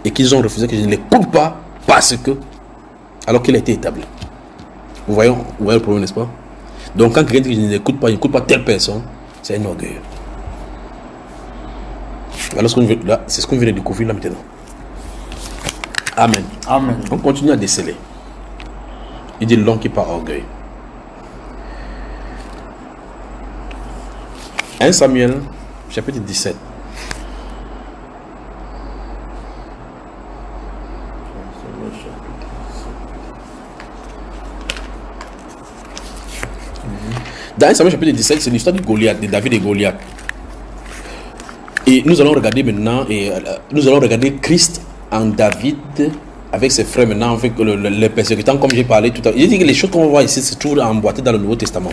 et qu'ils ont refusé que je ne l'écoute pas parce que, alors qu'il a été établi. Vous voyez le problème, n'est-ce pas? Donc quand quelqu'un dit que je ne l'écoute pas, je n'écoute pas telle personne, c'est un orgueil. Alors c'est ce qu'on vient de découvrir là maintenant. Amen. Amen. On continue à déceler. Il dit l'homme qui par orgueil. 1 Samuel chapitre 17. Dans 1 Samuel chapitre 17, c'est l'histoire de Goliath, de David et Goliath. Et nous allons regarder maintenant, Christ en David avec ses frères maintenant, avec les persécutants, comme j'ai parlé tout à l'heure. J'ai dit que les choses qu'on va voir ici se trouvent emboîtées dans le Nouveau Testament.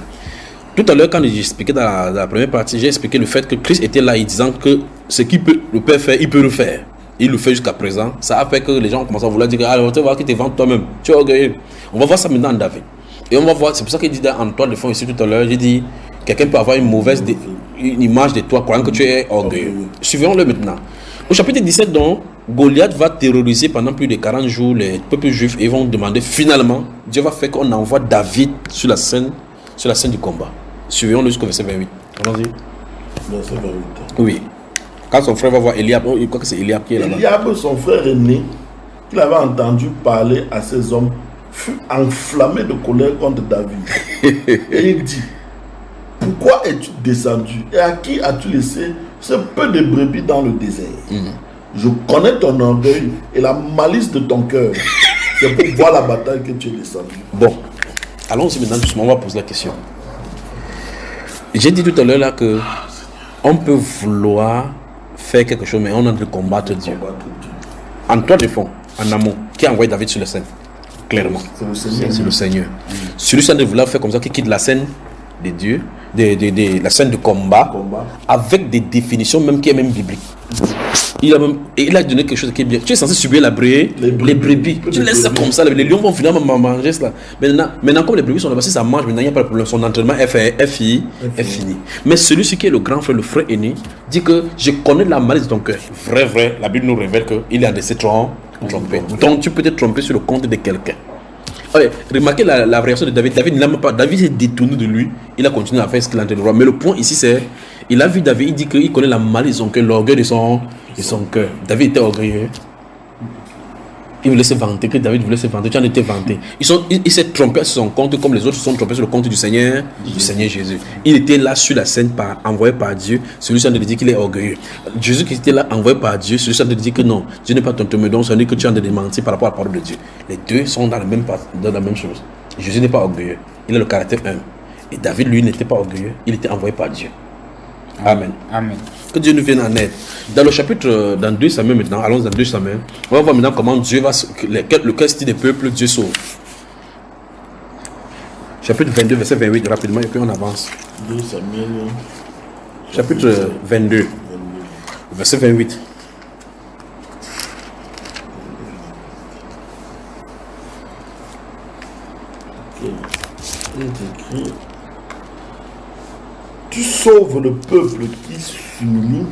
Tout à l'heure, quand j'ai expliqué dans la première partie, j'ai expliqué le fait que Christ était là, disant que ce qu'il peut le Père faire, il peut le faire. Il le fait jusqu'à présent. Ça a fait que les gens commencent à vouloir dire que tu vas voir qu'il te vend toi-même. Tu es orgueilleux. On va voir ça maintenant en David. Et on va voir, c'est pour ça qu'il dit dans Antoine de fond ici tout à l'heure, j'ai dit, quelqu'un peut avoir une image de toi, croyant que tu es orgueilleux. Suivons-le maintenant. Au chapitre 17, donc, Goliath va terroriser pendant plus de 40 jours les peuples juifs et vont demander finalement, Dieu va faire qu'on envoie David sur la scène du combat. Suivons-le jusqu'au verset 28. Allons-y. Verset 28. Oui. Quand son frère va voir Eliab, il croit que c'est Eliab qui est là-bas. Eliab, son frère aîné, qu'il avait entendu parler à ces hommes, fut enflammé de colère contre David. Et il dit, pourquoi es-tu descendu et à qui as-tu laissé ce peu de brebis dans le désert? Je connais ton orgueil et la malice de ton cœur. C'est pour voir la bataille que tu es descendu. Bon, allons-y maintenant doucement, on va poser la question. J'ai dit tout à l'heure là que on peut vouloir faire quelque chose, mais on a de combattre Dieu. En toi de fond, en amont, qui a envoyé David sur la scène? Clairement, c'est le Seigneur. Celui qui de vouloir faire comme ça, qui quitte la scène de Dieu, la scène de combat, avec des définitions même qui est même biblique. Il a donné quelque chose qui est bien. Tu es censé subir la brebis, les brebis. Tu laisses ça comme ça, les lions vont finalement manger cela. Maintenant comme les brebis sont là-bas, si ça mange, maintenant il n'y a pas de problème. Son entraînement est fini. Mais celui-ci qui est le grand frère, le frère aîné, dit que je connais la malice de ton cœur. Vrai, la Bible nous révèle qu'il a laissé tromper. Donc tu peux te tromper sur le compte de quelqu'un. Ouais, remarquez la réaction de David. David n'a même pas. David s'est détourné de lui. Il a continué à faire ce qu'il a entendu. Mais le point ici, c'est. Il a vu David, il dit qu'il connaît la malice de son cœur, l'orgueil de son cœur. David était orgueilleux. Il voulait se vanter, que David voulait se vanter. Tu en étais vanté. Il s'est trompé sur son compte comme les autres se sont trompés sur le compte du Seigneur Jésus. Il était là sur la scène, envoyé par Dieu. Celui-ci de dit qu'il est orgueilleux. Jésus qui était là, envoyé par Dieu, celui-ci de dit que non, Dieu n'est pas ton témoin, donc ça dit que tu as de démentir par rapport à la parole de Dieu. Les deux sont dans la même chose. Jésus n'est pas orgueilleux. Il a le caractère humble. Et David, lui, n'était pas orgueilleux. Il était envoyé par Dieu. Amen. Que Dieu nous vienne en aide. Dans le chapitre, dans 2 Samuel maintenant, allons dans 2 Samuel, on va voir maintenant comment Dieu va, quel style de peuple Dieu sauve. Chapitre 22, verset 28, rapidement, et puis on avance. 2 Samuel. Chapitre 22, verset 28. Il est écrit: tu sauves le peuple qui s'humilie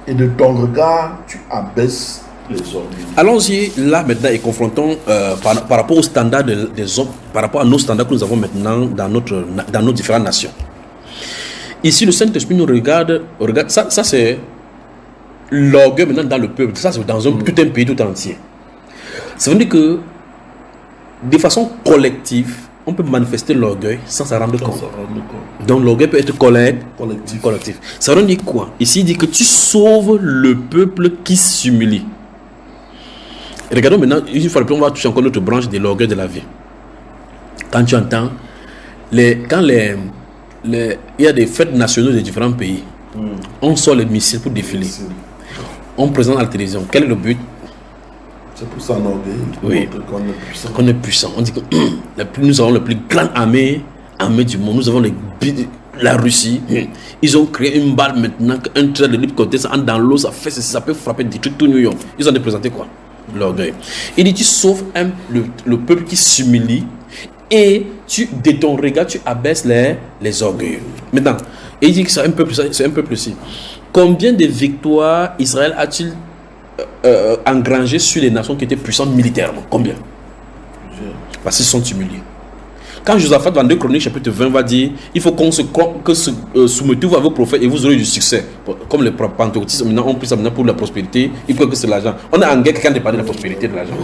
et de ton regard tu abaisses les orgueilleux. Allons-y là maintenant et confrontons par rapport aux standards des hommes, par rapport à nos standards que nous avons maintenant dans nos différentes nations. Ici, le Saint-Esprit nous regarde ça c'est l'orgueil maintenant dans le peuple. Ça, c'est dans tout un pays tout entier. Ça veut dire que de façon collective, on peut manifester l'orgueil sans s'en rendre compte. Donc l'orgueil peut être collectif. Ça veut dire quoi? Ici, il dit que tu sauves le peuple qui s'humilie. Regardons maintenant, une fois de plus, on va toucher encore notre branche de l'orgueil de la vie. Quand tu entends, il y a des fêtes nationales de différents pays, on sort les missiles pour défiler. On présente à la télévision. Quel est le but? C'est pour ça un orgueil. Oui. Qu'on est puissant. On dit que nous avons la plus grande armée du monde. Nous avons la Russie. Ils ont créé une balle maintenant, un trait de libre côté, ça entre dans l'eau, ça fait ceci, ça peut frapper des trucs tout New York. Ils ont présenté quoi? L'orgueil. Il dit tu sauves le peuple qui s'humilie et de ton regard tu abaisses les orgueils. Maintenant, il dit que c'est un peuple aussi. Combien de victoires Israël a-t-il engrangé sur les nations qui étaient puissantes militairement? Combien? Parce qu'ils sont humiliés. Quand Josaphat dans 2 Chroniques chapitre 20 va dire il faut soumettez-vous à vos prophètes et vous aurez du succès. Comme les pentecôtistes maintenant on prie ça maintenant pour la prospérité, ils croient que c'est l'argent. On est en guerre quand on parle de la prospérité de l'argent.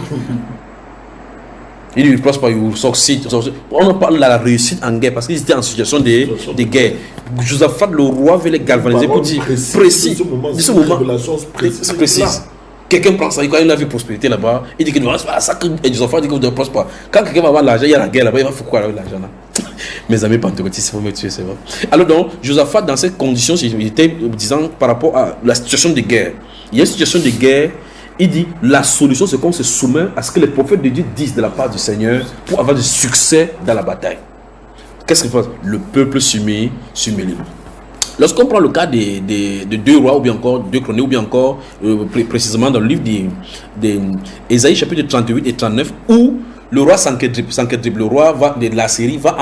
Il ne pense pas, il succède. On parle de la réussite en guerre parce qu'ils étaient en situation de guerre. Josaphat le roi veut les galvaniser pour dire précis. De ce moment précise. Quelqu'un prend ça, quand il a vu prospérité là-bas, il dit que c'est pas ça que Josaphat dit que vous ne prospérez pas. Quand quelqu'un va avoir l'argent, il y a la guerre là-bas, il va faire quoi avec l'argent là? Mes amis pentecôtistes, il faut me tuer, c'est vrai. Alors donc, Josaphat, dans cette condition, il était disant par rapport à la situation de guerre. Il y a une situation de guerre, il dit la solution c'est qu'on se soumet à ce que les prophètes de Dieu disent de la part du Seigneur pour avoir du succès dans la bataille. Qu'est-ce qu'il faut? Le peuple s'humilie. Lorsqu'on prend le cas de 2 rois ou bien encore 2 chroniques ou bien encore précisément dans le livre d'Ésaïe chapitre 38 et 39 où le roi Sanchedrib, le roi de la Syrie va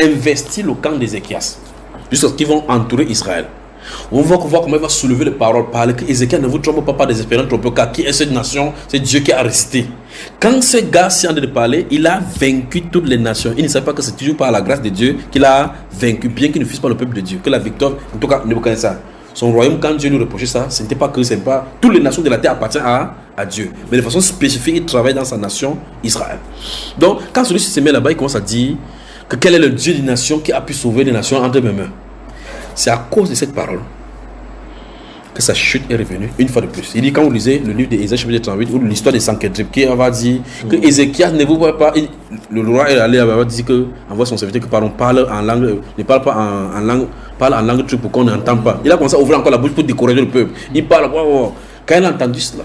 investir le camp d'Ézéchias jusqu'à ce qu'ils vont entourer Israël. On va voir comment il va soulever les paroles, parler que Ézéchiel ne vous trompe pas désespérant trop car qui est cette nation? C'est Dieu qui a resté. Quand ce gars s'est en train de parler, il a vaincu toutes les nations. Il ne savait pas que c'est toujours par la grâce de Dieu qu'il a vaincu, bien qu'il ne fût pas le peuple de Dieu. Que la victoire, en tout cas, Nebuchadnezzar, son royaume, quand Dieu lui reprochait ça, ce n'était pas que c'est pas toutes les nations de la terre appartiennent à à Dieu. Mais de façon spécifique, il travaille dans sa nation, Israël. Donc, quand celui-ci se met là-bas, il commence à dire que quel est le Dieu des nations qui a pu sauver les nations entre mes mains. C'est à cause de cette parole que sa chute est revenue une fois de plus. Il dit, quand vous lisez le livre d'Ésaïe chapitre 38 ou l'histoire de Sanchedrib, qui va dire que Ézéchias ne vous voit pas, le roi est allé là-bas, dit que envoie son serviteur que parle en langue, ne parle pas en langue, parle en langue truc pour qu'on n'entend pas. Il a commencé à ouvrir encore la bouche pour décourager le peuple. Il parle, quand il a entendu cela,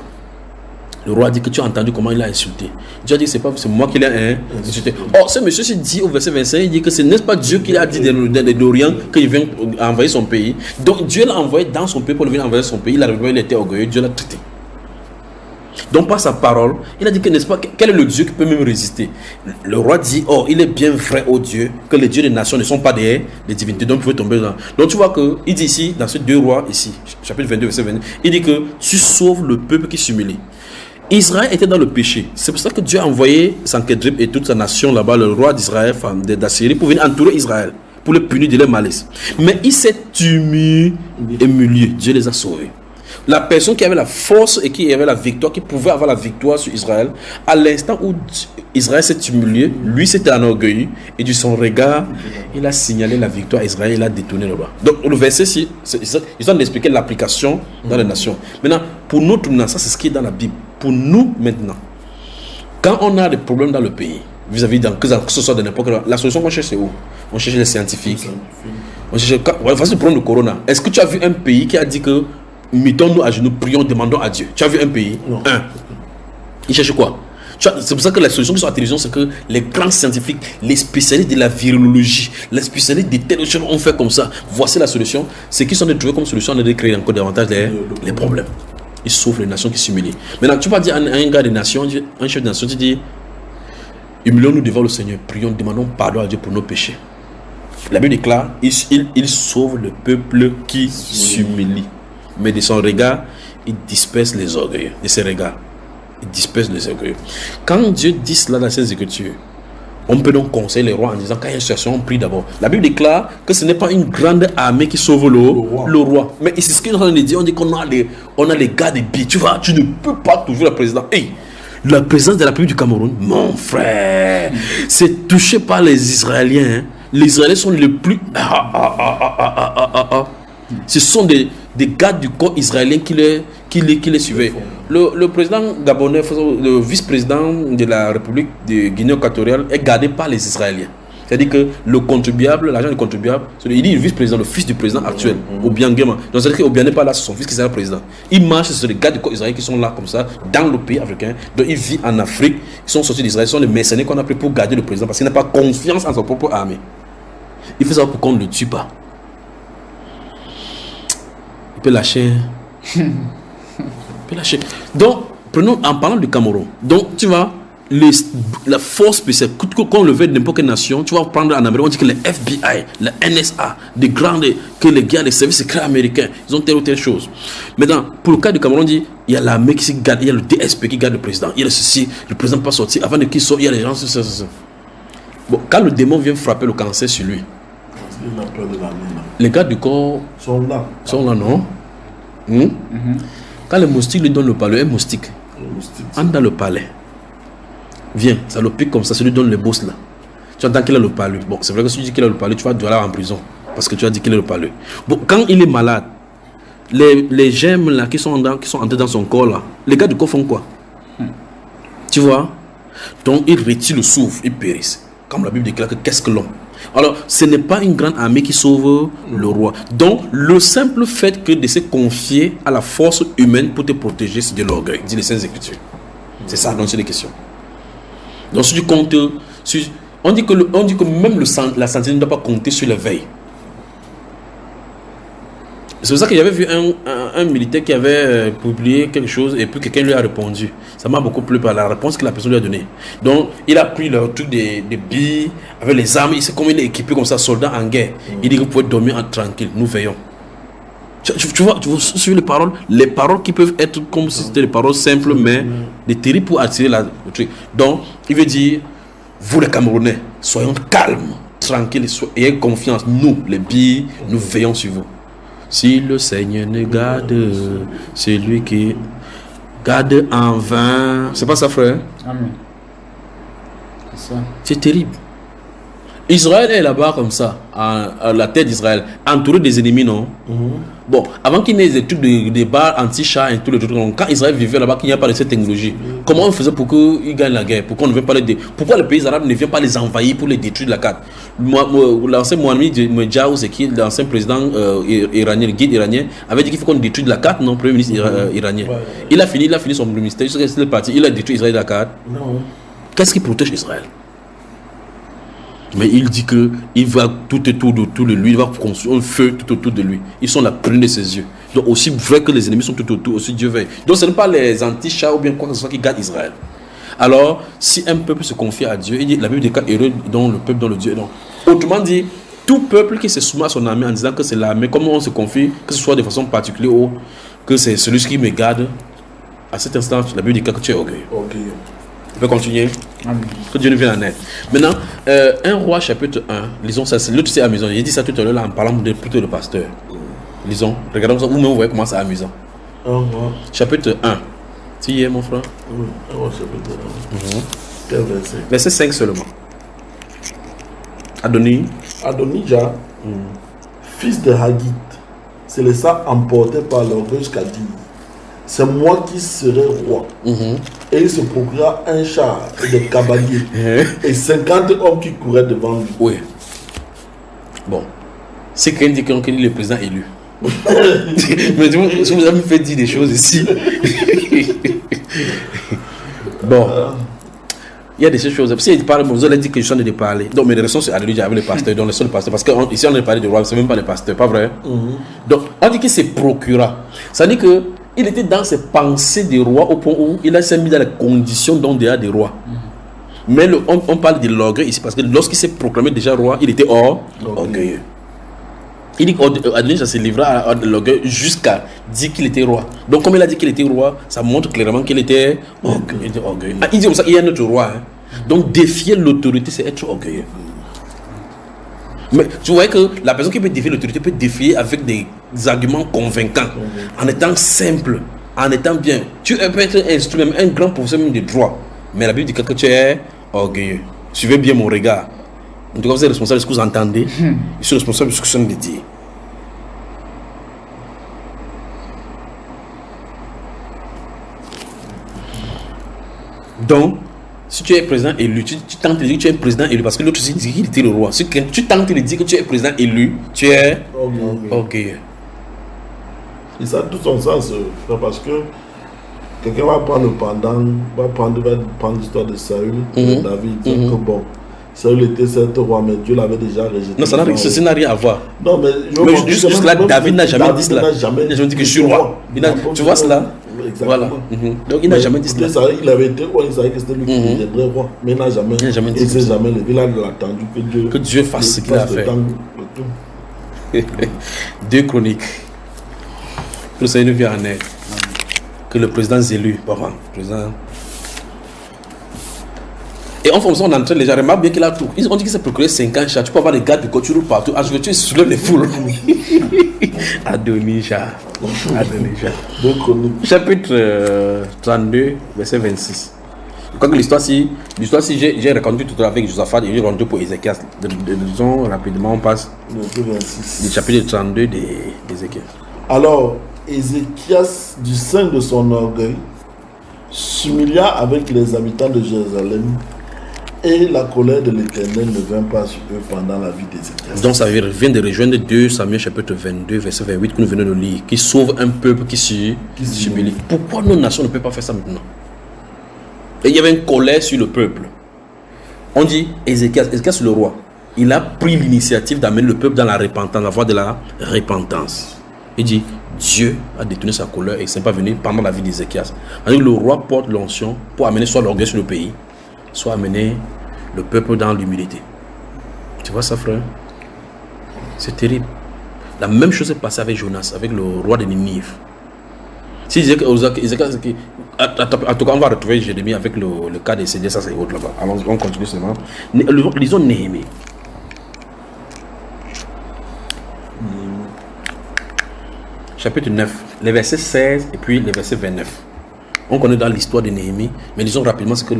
le roi dit que tu as entendu comment il a insulté. Dieu a dit que c'est moi qui l'ai insulté. Or, ce monsieur s'est dit au verset 25, il dit que ce n'est pas Dieu qui a dit de l'Orient qu'il vient envahir son pays. Donc Dieu l'a envoyé dans son pays pour venir envahir son pays. Il était orgueilleux, Dieu l'a traité. Donc par sa parole, il a dit que n'est-ce pas, quel est le Dieu qui peut même résister? Le roi dit, oh, il est bien vrai, ô Dieu, que les dieux des nations ne sont pas des divinités, donc vous pouvez tomber dans. Donc tu vois que il dit ici, dans ces deux rois, ici, chapitre 22, verset 22, il dit que tu sauves le peuple qui s'humilie. Israël était dans le péché. C'est pour ça que Dieu a envoyé Sanchedrib et toute sa nation là-bas, le roi d'Israël, d'Assyrie, pour venir entourer Israël, pour le punir de leur malice. Mais il s'est humilié. Dieu les a sauvés. La personne qui avait la force et qui avait la victoire, qui pouvait avoir la victoire sur Israël, à l'instant où Israël s'est humilié, lui s'était enorgueilli et de son regard, il a signalé la victoire à Israël, il a détourné le roi. Donc le verset ici, ils ont expliqué l'application dans les nations. Maintenant, pour nous, ça c'est ce qui est dans la Bible. Pour nous maintenant, quand on a des problèmes dans le pays, vis-à-vis que ce soit de n'importe quel, la solution qu'on cherche c'est où? On cherche les scientifiques. On cherche, voici le problème de Corona. Est-ce que tu as vu un pays qui a dit que mettons-nous à genoux, prions, demandons à Dieu? Tu as vu un pays? Non. Il cherche quoi? C'est pour ça que la solution qui sont à la télévision, c'est que les grands scientifiques, les spécialistes de la virologie, les spécialistes des telles choses ont fait comme ça. Voici la solution. Ce qu'ils sont de trouver comme solution, c'est de créer encore davantage les problèmes. Ils sauvent les nations qui s'humilient. Maintenant, tu vas dire à un gars des nations, un chef de nation, tu dis, humilions-nous devant le Seigneur, prions, demandons pardon à Dieu pour nos péchés. La Bible déclare, il sauve le peuple qui s'humilie. Mais de son regard, il disperse les orgueils. De ses regards, il disperse les orgueils. Quand Dieu dit cela dans ses Écritures, on peut donc conseiller les rois en disant, quand il y a une situation, on prie d'abord. La Bible déclare que ce n'est pas une grande armée qui sauve le roi. Mais c'est ce qu'on est en train de dire. On dit qu'on a les gars des billes. Tu vois, tu ne peux pas toujours le président. Hey, la présidence de la République du Cameroun, mon frère, c'est touché par les Israéliens. Hein. Les Israéliens sont les plus... Ce sont des gars du corps israélien qui les suivaient. Le président gabonais, le vice-président de la République de Guinée équatoriale est gardé par les Israéliens. C'est-à-dire que le contribuable, l'argent du contribuable, il dit le vice-président, le fils du président actuel, Obiangema. Donc c'est-à-dire qu'Obiang n'est pas là, c'est son fils qui sera le président. Il marche sur les gars du corps israélien qui sont là comme ça, dans le pays africain. Donc il vit en Afrique, ils sont sortis d'Israël, ils sont les mercenaires qu'on a pris pour garder le président parce qu'il n'a pas confiance en son propre armée. Il fait ça pour qu'on ne le tue pas. Il peut lâcher. Donc, prenons en parlant du Cameroun. Donc, tu vois, la force spéciale, quand on le veut de n'importe quelle nation, tu vas prendre en Amérique, on dit que les FBI, la NSA, que les gars, les services secrets américains, ils ont telle ou telle chose. Maintenant, pour le cas du Cameroun, on dit, il y a l'armée qui garde, il y a le DSP qui garde le président, il y a ceci, le président ne peut pas sortir, avant qu'il sorte, il y a les gens, ça. Bon, quand le démon vient frapper le cancer sur lui, les gars du corps sont là, non? Quand le moustique lui donne le palais, un moustique entre dans le palais, viens, ça le pique comme ça, ça lui donne les bosses là. Tu entends qu'il a le palais. Bon, c'est vrai que si tu dis qu'il a le palais, tu vas devoir aller en prison parce que tu as dit qu'il a le palais. Bon, quand il est malade, les gemmes là qui sont entrées dans son corps là, les gars du corps font quoi? Tu vois? Donc ils retirent le souffle, ils périssent. Comme la Bible déclare que qu'est-ce que l'homme? Alors, ce n'est pas une grande armée qui sauve le roi. Donc, le simple fait que de se confier à la force humaine pour te protéger, c'est de l'orgueil, dit les Saintes Écritures. C'est ça, donc c'est les questions. Donc, si tu comptes, on dit que même la santé ne doit pas compter sur la veille. C'est pour ça que j'avais vu un militaire qui avait publié quelque chose et puis quelqu'un lui a répondu. Ça m'a beaucoup plu par la réponse que la personne lui a donnée. Donc, il a pris le truc des billes avec les armes. Il sait comment il est équipé comme ça, soldat en guerre. Il dit que vous pouvez dormir tranquille, nous veillons. Tu vois, suivez les paroles qui peuvent être comme si c'était des paroles simples, mais des terribles pour attirer le truc. Donc, il veut dire, vous les Camerounais, soyons calmes, tranquilles, ayez confiance. Nous, les billes, nous veillons sur vous. Si le Seigneur ne garde celui qui... garde en vain. C'est pas ça, frère? Amen. C'est ça. C'est terrible. Israël est là-bas comme ça, à la tête d'Israël, entouré des ennemis, non? Bon, avant qu'il n'y ait des trucs de bars anti-chats et tout le truc, quand Israël vivait là-bas, qu'il n'y a pas de cette technologie, comment on faisait pour qu'ils gagnent la guerre? Pourquoi on ne veut pas pourquoi les pays arabes ne viennent pas les envahir pour les détruire de la carte? L'ancien Mohamed Medjaou, c'est qui? L'ancien président iranien, le guide iranien, avait dit qu'il faut qu'on détruise de la carte, non? Premier ministre iranien. Ouais. Il a fini son ministère, il est parti, il a détruit Israël de la carte. Non. Qu'est-ce qui protège Israël? Mais il dit qu'il va tout autour de lui, il va construire un feu tout autour de lui. Ils sont la prune de ses yeux. Donc aussi vrai que les ennemis sont tout autour, aussi Dieu veille. Donc ce n'est pas les anti-chats ou bien quoi que ce soit qui gardent Israël. Alors, si un peuple se confie à Dieu, il dit, la Bible déclare heureux dans le peuple dont le Dieu est. Donc, autrement dit, tout peuple qui se soumet à son armée en disant que c'est l'armée, comment on se confie, que ce soit de façon particulière ou que c'est celui qui me garde, à cet instant, la Bible déclare que tu es orgueilleux. Ok. On peut continuer. Amen. Que Dieu nous vienne en aide. Maintenant, 1 Roi chapitre 1, lisons ça, l'autre c'est amusant. J'ai dit ça tout à l'heure en parlant plutôt de pasteur. Lisons, regardons ça, vous-même vous voyez comment c'est amusant. 1 Roi. Chapitre 1. Tu y es mon frère? Oui, 1 Roi chapitre 1. Quel verset? Verset 5 seulement. Adoni. Adonijah, fils de Haggith, se laissa emporter par l'orgueil jusqu'à dire, c'est moi qui serai roi. Et il se procura un char et des cavaliers et 50 hommes qui couraient devant lui. Oui. Bon. C'est quelqu'un dit qu'il est le président élu. Mais vous avez fait dire des choses ici. Bon. Il y a des choses. Si il parle, vous allez dire que je suis en train de parler. Donc, mes raisons, c'est Alléluia avec le pasteur. Donc, le pasteur. Parce qu'ici, on a parlé de roi, c'est même pas le pasteur, pas vrai? Donc, on dit qu'il se procura. Ça veut dire que il était dans ses pensées de roi au point où il s'est mis dans les conditions dont il y a des rois. Mais on parle de l'orgueil ici parce que lorsqu'il s'est proclamé déjà roi, il était orgueilleux. Il dit qu'Adonijah se livra à l'orgueil jusqu'à dire qu'il était roi. Donc, comme il a dit qu'il était roi, ça montre clairement qu'il était orgueilleux. Il dit comme ça, il y a un autre roi. Hein. Donc, défier l'autorité, c'est être orgueilleux. Mais tu vois que la personne qui peut défier l'autorité peut défier avec des arguments convaincants, en étant simple, en étant bien. Tu peux être instrument, un grand professeur même de droit, mais la Bible dit que tu es orgueilleux. Suivez bien mon regard. En tout cas, vous êtes responsable de ce que vous entendez. Je suis responsable de ce que je suis en train de dire. Donc, si tu es président élu, tu tentes de dire que tu es président élu parce que l'autre dit qu'il était le roi. Si tu tentes de dire que tu es président élu, tu es orgueilleux. Et ça a tout son sens, parce que quelqu'un va prendre va prendre l'histoire de Saül, de David, dire que bon, Saül était certes roi, mais Dieu l'avait déjà rejeté. Non, ceci n'a rien à voir. Non, mais jusque-là, David n'a jamais dit cela. Il n'a jamais dit que je suis roi. Tu vois cela? Exactement. Voilà. Donc il n'a jamais dit cela. Il avait été roi, il savait que c'était lui qui deviendrait roi, mais il n'a jamais dit ça. Il s'est jamais levé, il a attendu que Dieu fasse ce qu'il a fait. 2 Chroniques. Que le Seigneur nous vienne en aide. Que le président élu, président. Et en fonction, on est en train de les gens remarquent bien qu'il a tout. On dit qu'il s'est procuré 50 chats. Tu peux avoir des gardes de côte, tu roules partout. Ah, je veux tuer sur les foules. Adonijah. Chapitre 32, verset 26. Je crois que l'histoire, si j'ai raconté tout à l'heure avec Josaphat et j'ai rendu pour Ézéchias. Disons rapidement, on passe du chapitre 32 d'Ézéchias. Alors, Ézéchias, du sein de son orgueil, s'humilia avec les habitants de Jérusalem, et la colère de l'Éternel ne vint pas sur eux pendant la vie d'Ézéchias. Donc ça vient de rejoindre 2 Samuel chapitre 22, verset 28 que nous venons de lire, qui sauve un peuple qui s'humilie. Pourquoi nos nations ne peuvent pas faire ça maintenant? Et il y avait une colère sur le peuple. On dit Ézéchias le roi, il a pris l'initiative d'amener le peuple dans la repentance, la voie de la repentance. Il dit Dieu a détourné sa colère et ce n'est pas venu pendant la vie d'Ézéchias. Le roi porte l'onction pour amener soit l'orgueil sur le pays, soit amener le peuple dans l'humilité. Tu vois ça, frère? C'est terrible. La même chose est passée avec Jonas, avec le roi de Ninive. Si disait que Ézéchias, en tout cas, on va retrouver Jérémie avec le cas des CD, ça c'est autre là-bas. Alors on continue seulement. Lisons Néhémie. Chapitre 9, les versets 16 et puis les versets 29. On connaît dans l'histoire de Néhémie, mais disons rapidement ce que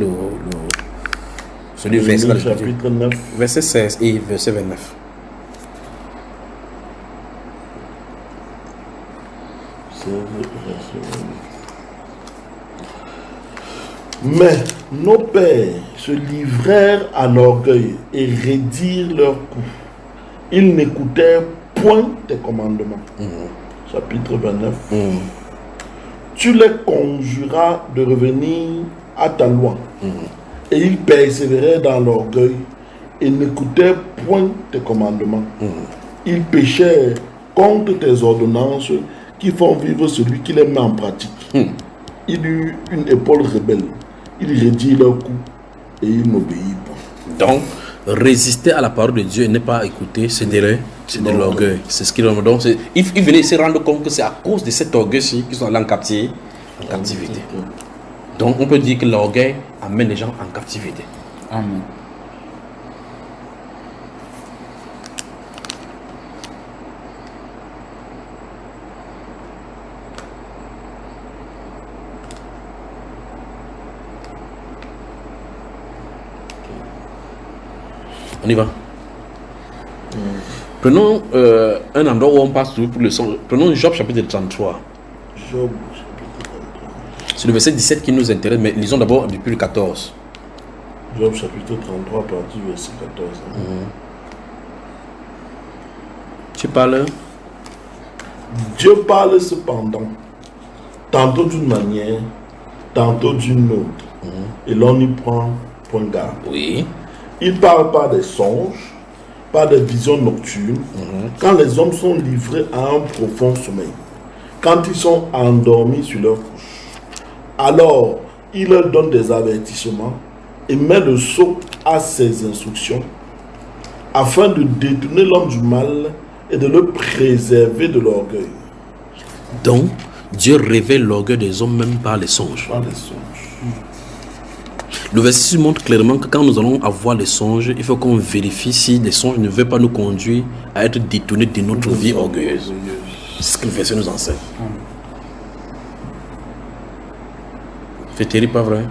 celui verset, chapitre 9. verset 16 et verset 29. Mais nos pères se livrèrent à l'orgueil et raidirent leurs coups. Ils n'écoutèrent point tes commandements. Chapitre 29. Tu les conjuras de revenir à ta loi. Et ils persévérèrent dans l'orgueil et n'écoutèrent point tes commandements. Ils péchèrent contre tes ordonnances qui font vivre celui qui les met en pratique. Il eut une épaule rebelle. Il rédit leur coup et il n'obéit pas. Donc, résister à la parole de Dieu et ne pas écouter, c'est de l'orgueil. C'est ce qu'il donc il venait se rendre compte que c'est à cause de cet orgueil-ci qu'ils sont allés en captivité. Donc, on peut dire que l'orgueil amène les gens en captivité. Amen. On y va. Prenons un endroit où on passe pour le son. Prenons Job chapitre 33. Job, C'est le verset 17 qui nous intéresse, mais lisons d'abord depuis le 14. Job chapitre 33, partie verset 14. Tu parles. Dieu parle cependant, tantôt d'une manière, tantôt d'une autre, et l'on n'y prend point garde. Oui. Il parle par des songes, par des visions nocturnes, quand les hommes sont livrés à un profond sommeil, quand ils sont endormis sur leur couche. Alors, il leur donne des avertissements et met le sceau à ses instructions, afin de détourner l'homme du mal et de le préserver de l'orgueil. Donc, Dieu révèle l'orgueil des hommes même par les songes. Par les songes. Le verset montre clairement que quand nous allons avoir les songes, il faut qu'on vérifie si les songes ne veulent pas nous conduire à être détournés de notre vie orgueilleuse. C'est ce que le verset nous enseigne. C'est terrible, pas vrai?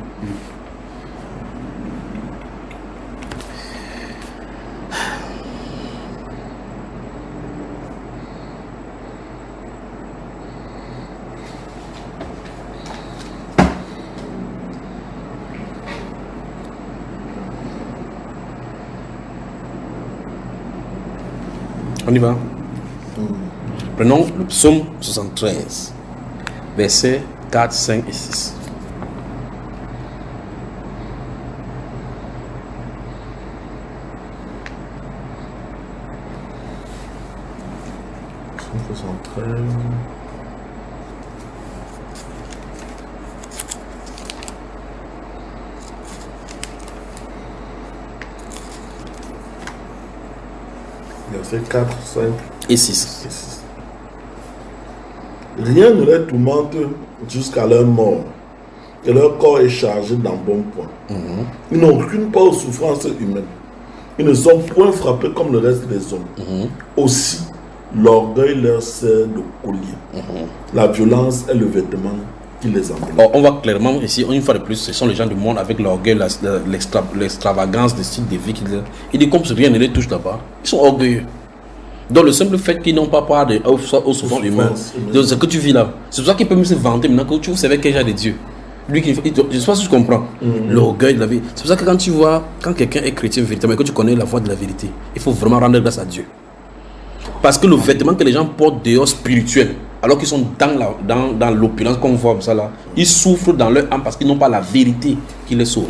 On y va. Prenons le psaume 73, versets 4, 5 et 6. Verset 4, 5 Et 6. et 6. Rien ne les tourmente jusqu'à leur mort, et leur corps est chargé d'embonpoint. Ils n'ont aucune part aux souffrances humaines. Ils ne sont point frappés comme le reste des hommes. Aussi, l'orgueil leur sert de collier. La violence est le vêtement qui les enveloppe. Or, on voit clairement ici, une fois de plus, ce sont les gens du monde avec l'orgueil, l'extravagance, le style de vie qu'ils ont. Ils disent comme si rien ne les touche là-bas. Ils sont orgueilleux. Donc le simple fait qu'ils n'ont pas part aux souffrances humaines, de ce que tu vis là, c'est pour ça qu'ils peuvent même se vanter maintenant que tu savais quel genre de Dieu. Lui, je ne sais pas si tu comprends. L'orgueil de la vie. C'est pour ça que quand tu vois, quand quelqu'un est chrétien véritablement, que tu connais la voie de la vérité, il faut vraiment rendre grâce à Dieu. Parce que le vêtement que les gens portent dehors spirituel, alors qu'ils sont dans l'opulence qu'on voit comme ça là, ils souffrent dans leur âme parce qu'ils n'ont pas la vérité qui les sauve.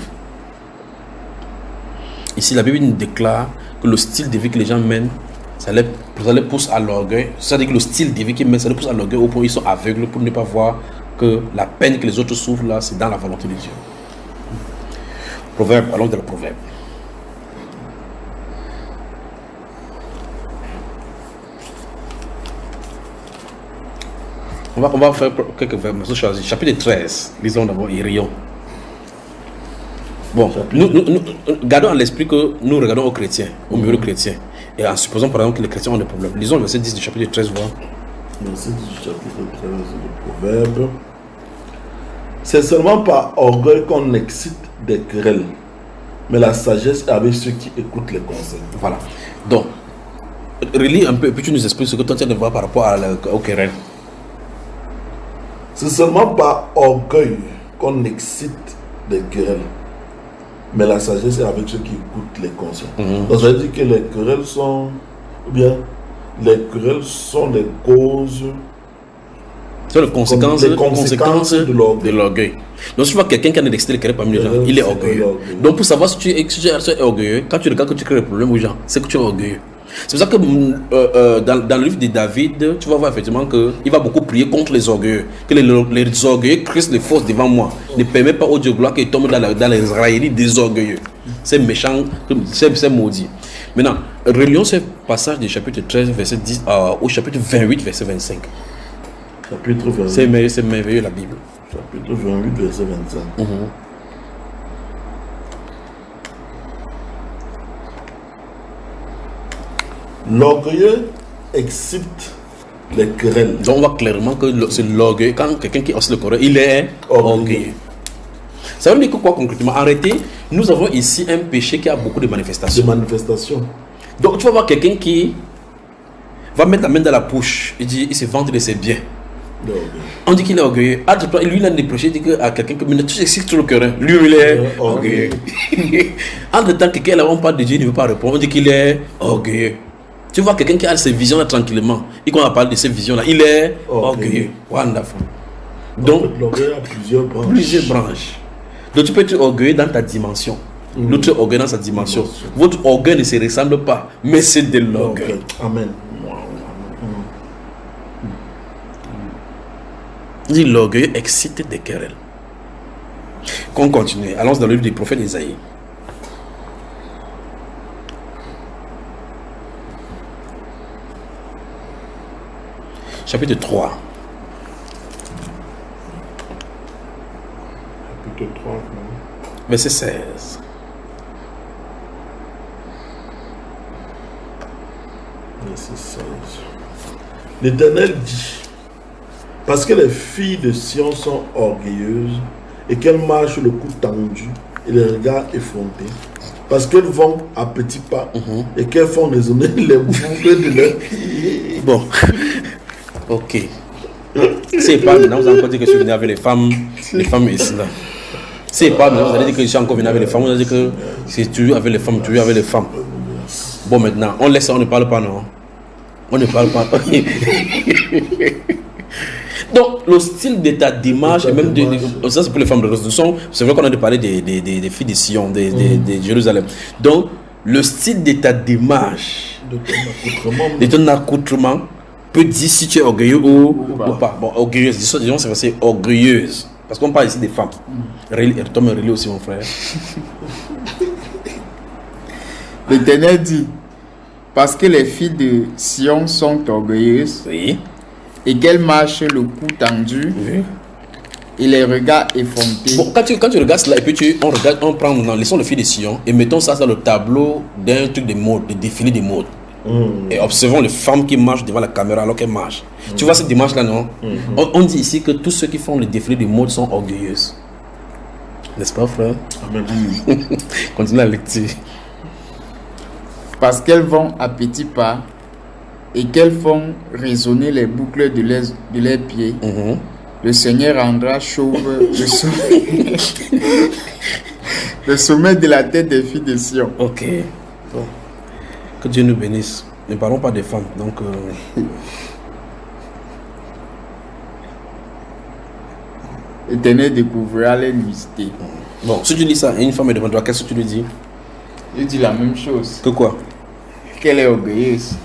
Ici, la Bible nous déclare que le style de vie que les gens mènent, ça les pousse à l'orgueil. C'est-à-dire que le style de vie qu'ils mènent, ça les pousse à l'orgueil au point où ils sont aveugles pour ne pas voir que la peine que les autres souffrent là, c'est dans la volonté de Dieu. Proverbe, allons dans le proverbe. On va faire quelques verbes. Chapitre 13, lisons d'abord Irion. Bon, nous gardons à l'esprit que nous regardons aux chrétiens, aux muraux chrétiens. Et en supposant par exemple que les chrétiens ont des problèmes. Lisons le verset 10 du chapitre 13, voir. Verset 10 du chapitre 13 du Proverbe. C'est seulement par orgueil qu'on excite des querelles. Mais la sagesse est avec ceux qui écoutent les conseils. Voilà. Donc, relis un peu et puis tu nous expliques ce que toi tu viens de voir par rapport au querelle. C'est seulement par orgueil qu'on excite des querelles. Mais la sagesse est avec ceux qui écoutent les conseils. Donc ça veut dire que les querelles sont... Ou bien, les querelles sont les causes... C'est les conséquences de l'orgueil. Donc, si tu vois quelqu'un qui a excité les querelles parmi les gens, il est orgueilleux. Donc, pour savoir si tu es orgueilleux, quand tu regardes que tu crées des problèmes aux gens, c'est que tu es orgueilleux. C'est pour ça que dans le livre de David, tu vas voir effectivement qu'il va beaucoup prier contre les orgueilleux. Que les orgueilleux crissent les forces devant moi. Ne permet pas au Dieu gloire qu'ils tombent dans les railleries des orgueilleux. C'est méchant, c'est maudit. Maintenant, relions ce passage du chapitre 13, verset 10 au chapitre 28, verset 25. Chapitre 28. C'est merveilleux la Bible. Chapitre 28, verset 25. L'orgueilleux excite les querelles. Donc on voit clairement que c'est l'orgueil. Quand quelqu'un qui hausse le corps, il est orgueilleux. Ça veut dire que quoi concrètement? Arrêtez, nous avons ici un péché qui a beaucoup de manifestations. Donc tu vas voir quelqu'un qui va mettre la main dans la poche et dit il se vante de ses biens. On dit qu'il est orgueilleux. Lui il a des péchés, il dit à quelqu'un que tu excites tout le cœur. Lui il est orgueilleux. Entre temps quelqu'un là on parle de Dieu, il ne veut pas répondre, on dit qu'il est orgueilleux. Tu vois quelqu'un qui a ces visions-là tranquillement, et qu'on a parlé de ces visions-là, il est orgueilleux. Wonderful. Donc, l'orgueil a plusieurs branches. Donc, tu peux être orgueilleux dans ta dimension. L'autre est orgueilleux dans sa dimension. Votre orgueil ne se ressemble pas, mais c'est de l'orgueil. Amen. Dit l'orgueil excite des querelles. Qu'on continue. Allons dans le livre du prophète Isaïe. Chapitre 3. Chapitre 3, verset 16. Verset 16. L'Éternel dit, parce que les filles de Sion sont orgueilleuses et qu'elles marchent le cou tendu et les regards effrontés, parce qu'elles vont à petits pas et qu'elles font résonner les boucles de leurs pieds. Bon. Ok. C'est pas maintenant, vous allez encore dire que je suis venu avec les femmes ici là. C'est pas maintenant, vous allez dire que je suis encore venu avec les femmes, vous allez dire que c'est toujours avec les femmes, toujours avec les femmes. Bon, maintenant, on laisse ça, on ne parle pas, non? On ne parle pas. Donc, le style de ta démarche, et même ça c'est pour les femmes de Rosson, c'est vrai qu'on a parlé des filles de Sion, de Jérusalem. Donc, le style de ta démarche, de ton accoutrement, peut dire si tu es orgueilleux ou pas. Bon, orgueilleuse, disons c'est orgueilleuse. Parce qu'on parle ici des femmes. Toi me relis aussi mon frère. L'Éternel dit, parce que les filles de Sion sont orgueilleuses, oui, et qu'elles marchent le cou tendu, oui, et les regards effrontés. Bon, quand tu regardes cela et puis on prend laissons les filles de Sion et mettons ça sur le tableau d'un truc de mode, de défilé de mode. Et observons les femmes qui marchent devant la caméra alors qu'elles marchent. Tu vois cette dimanche là, non? On dit ici que tous ceux qui font le défilé de mode sont orgueilleuses. N'est-ce pas, frère? Amen. Continue la lecture. Parce qu'elles vont à petits pas et qu'elles font résonner les boucles de leurs pieds. Le Seigneur rendra chauve le sommet de la tête des filles de Sion. Ok. Bon. Que Dieu nous bénisse. Ne parlons pas des femmes. Donc, L'Éternel découvrira les nuisités. bon, si tu dis ça et une femme est devant toi, qu'est-ce que tu lui dis? Je dis la même chose. Que quoi? Qu'elle est orgueilleuse.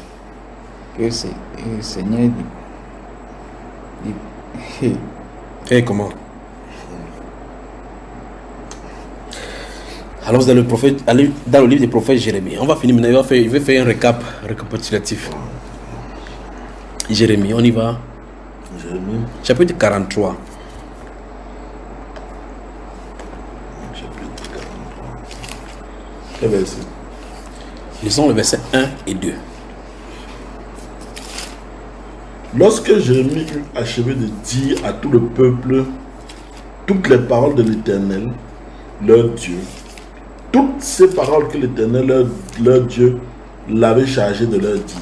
Que c'est le Seigneur dit. Et comment? Alors dans le livre des prophètes Jérémie. On va finir maintenant, je vais faire un récapitulatif. Jérémie, on y va. Jérémie. Chapitre 43. Chapitre 43. Quel verset? Lisons le verset 1 et 2. Lorsque Jérémie eut achevé de dire à tout le peuple toutes les paroles de l'Éternel, leur Dieu, toutes ces paroles que l'Éternel, leur Dieu, l'avait chargé de leur dire.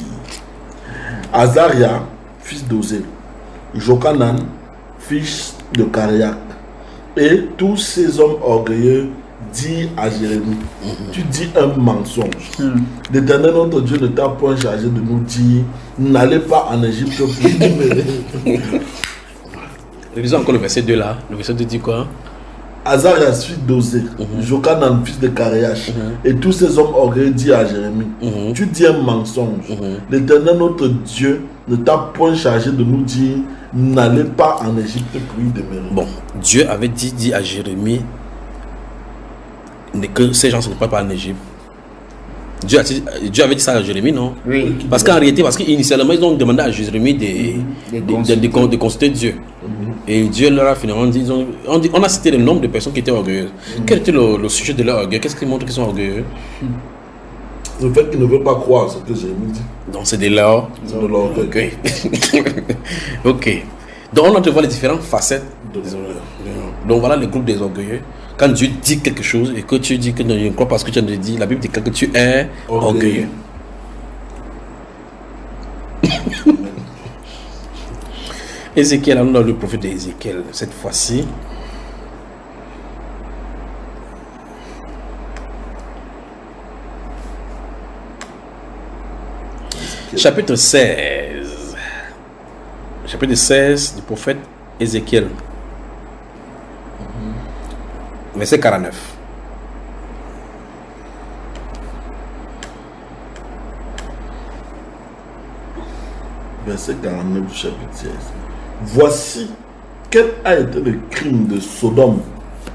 Azaria, fils d'Osée, Jochanan, fils de Cariac, et tous ces hommes orgueilleux dirent à Jérémie, tu dis un mensonge. L'Éternel notre Dieu ne t'a point chargé de nous dire, n'allez pas en Égypte pour Révisons encore le verset 2 là. Le verset 2 dit quoi? Azaria, fils d'Osée, Jochanan, fils de Cariach, et tous ces hommes orgueilleux dirent à Jérémie, tu dis un mensonge. L'Éternel notre Dieu ne t'a point chargé de nous dire, n'allez pas en Égypte pour y demeurer. Bon, Dieu avait dit à Jérémie que ces gens ne sont pas en Égypte. Dieu avait dit ça à Jérémie, non? Oui. Parce qu'en réalité, parce qu'initialement, ils ont demandé à Jérémie de consulter Dieu. Et Dieu leur a finalement dit, on a cité le nombre de personnes qui étaient orgueilleuses. Quel était le sujet de leur orgueil? Qu'est-ce qui montre qu'ils sont orgueilleux? Le fait qu'ils ne veulent pas croire ce que Jérémie dit. Donc c'est de leur orgueil. Ok. Donc on entrevoit les différentes facettes des orgueilleux. Donc voilà le groupe des orgueilleux. Quand Dieu dit quelque chose et que tu dis que non, je ne crois pas ce que tu as dit, la Bible dit que tu es orgueilleux. Ézéchiel, allons dans le prophète d'Ézéchiel, cette fois-ci. Chapitre 16. Chapitre 16 du prophète Ézéchiel. Verset 49. Verset 49 du chapitre 16. Voici quel a été le crime de Sodome,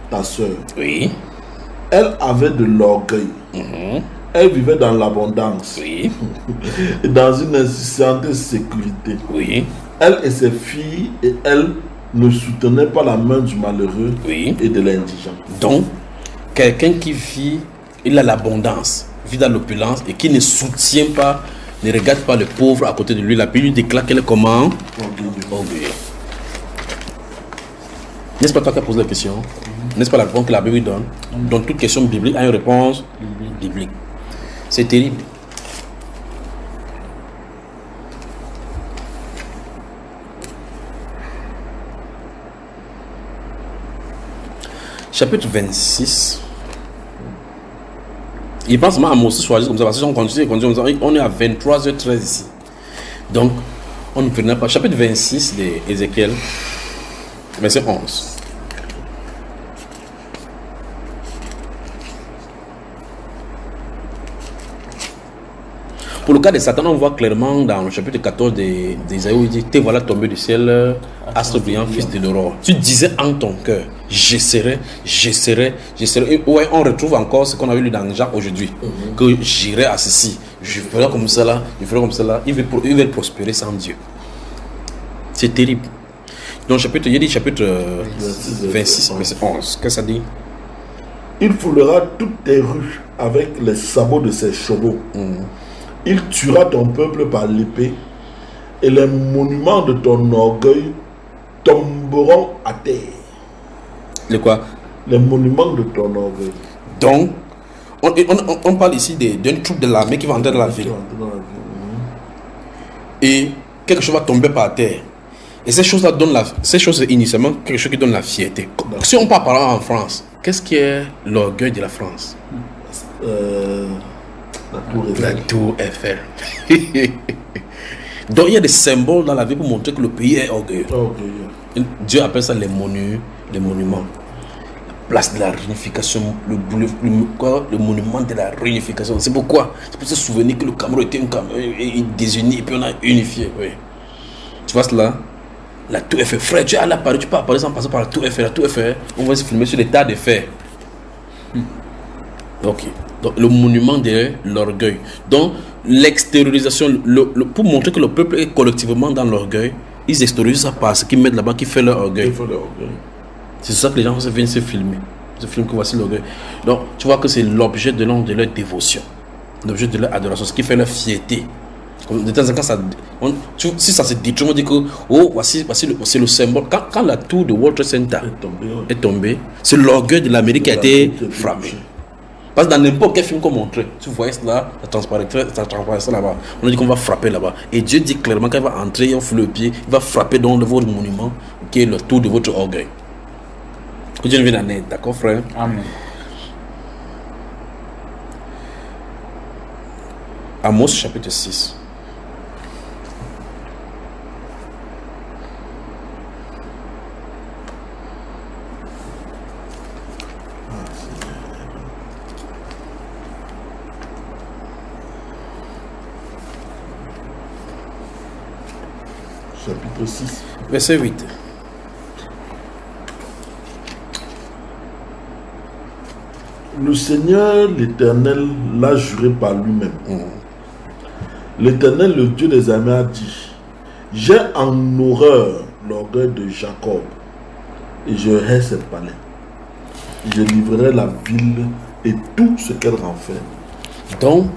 ta sœur. Oui. Elle avait de l'orgueil. Elle vivait dans l'abondance. Oui. Et dans une insouciante sécurité. Oui. Elle et ses filles et elle ne soutenaient pas la main du malheureux Oui. et de l'indigent. Donc, quelqu'un qui vit, il a l'abondance, vit dans l'opulence et qui ne soutient pas, ne regarde pas le pauvre à côté de lui. La Bible lui déclare qu'elle est comment? Orgueilleux. N'est-ce pas toi qui as posé la question? N'est-ce pas la réponse que la Bible donne? Donc toute question biblique a une réponse biblique. C'est terrible. Chapitre 26. Il pense même à Moses choisi comme ça, parce que si on continue, on est à 23h13 ici. Donc, on ne prenait pas. Chapitre 26 d'Ézéchiel, verset 11. Pour le cas de Satan, on voit clairement dans le chapitre 14 d'Ésaïe où il dit: te voilà tombé du ciel, astre brillant, fils de l'aurore. Tu disais en ton cœur: j'essaierai. Et ouais, on retrouve encore ce qu'on avait lu dans Jacques aujourd'hui, que j'irai à ceci, je ferai comme ça là, je ferai comme ça là. Il veut prospérer sans Dieu. C'est terrible. Donc, chapitre 26, verset 11. Qu'est-ce que ça dit? Il foulera toutes tes rues avec les sabots de ses chevaux. Il tuera ton peuple par l'épée, et les monuments de ton orgueil tomberont à terre. Le quoi? Les monuments de ton orgueil. Donc, on parle ici d'une troupe de l'armée qui va entrer dans la ville. Et quelque chose va tomber par terre. Et ces choses-là donnent ces choses, initialement, quelque chose qui donne la fierté. Si on parle par exemple en France, qu'est-ce qui est l'orgueil de la France? La tour Eiffel. Donc il y a des symboles dans la vie pour montrer que le pays est orgueilleux. Dieu appelle ça les monuments. La place de la réunification, le monument de la réunification. C'est pourquoi? C'est pour se souvenir que le Cameroun était désuni et puis on a unifié. Oui. Tu vois cela? La tour Eiffel. Frère, tu es à la Paris, tu peux apparaître sans passer par la tour Eiffel. La tour Eiffel, on va se filmer sur les tas de fer. Ok. Donc, le monument de l'orgueil. Donc, l'extériorisation, pour montrer que le peuple est collectivement dans l'orgueil, ils extériorisent ça par ce qu'ils mettent là-bas qui fait leur orgueil. C'est ça que les gens viennent se filmer. Se filment que voici l'orgueil. Donc, tu vois que c'est l'objet de leur dévotion, l'objet de leur adoration, ce qui fait leur fierté. De temps en temps, si ça se détruit, on dit que voici c'est le symbole. Quand la tour de World Trade Center est tombée, c'est l'orgueil de l'Amérique qui a été frappé. Parce que dans n'importe quel film qu'on montrait, tu voyais cela, ça transparaissait là-bas. On a dit qu'on va frapper là-bas. Et Dieu dit clairement qu'il va entrer, il va fouler le pied, il va frapper dans votre monument, qui est le tour de votre orgueil. Que Dieu nous vienne en aide, d'accord, frère? Amen. Amos chapitre 6. Chapitre 6. Verset 8. Le Seigneur, l'Éternel, l'a juré par lui-même. L'Éternel, le Dieu des armées, a dit: j'ai en horreur l'orgueil de Jacob, et je hais ses palais. Je livrerai la ville et tout ce qu'elle renferme. Donc,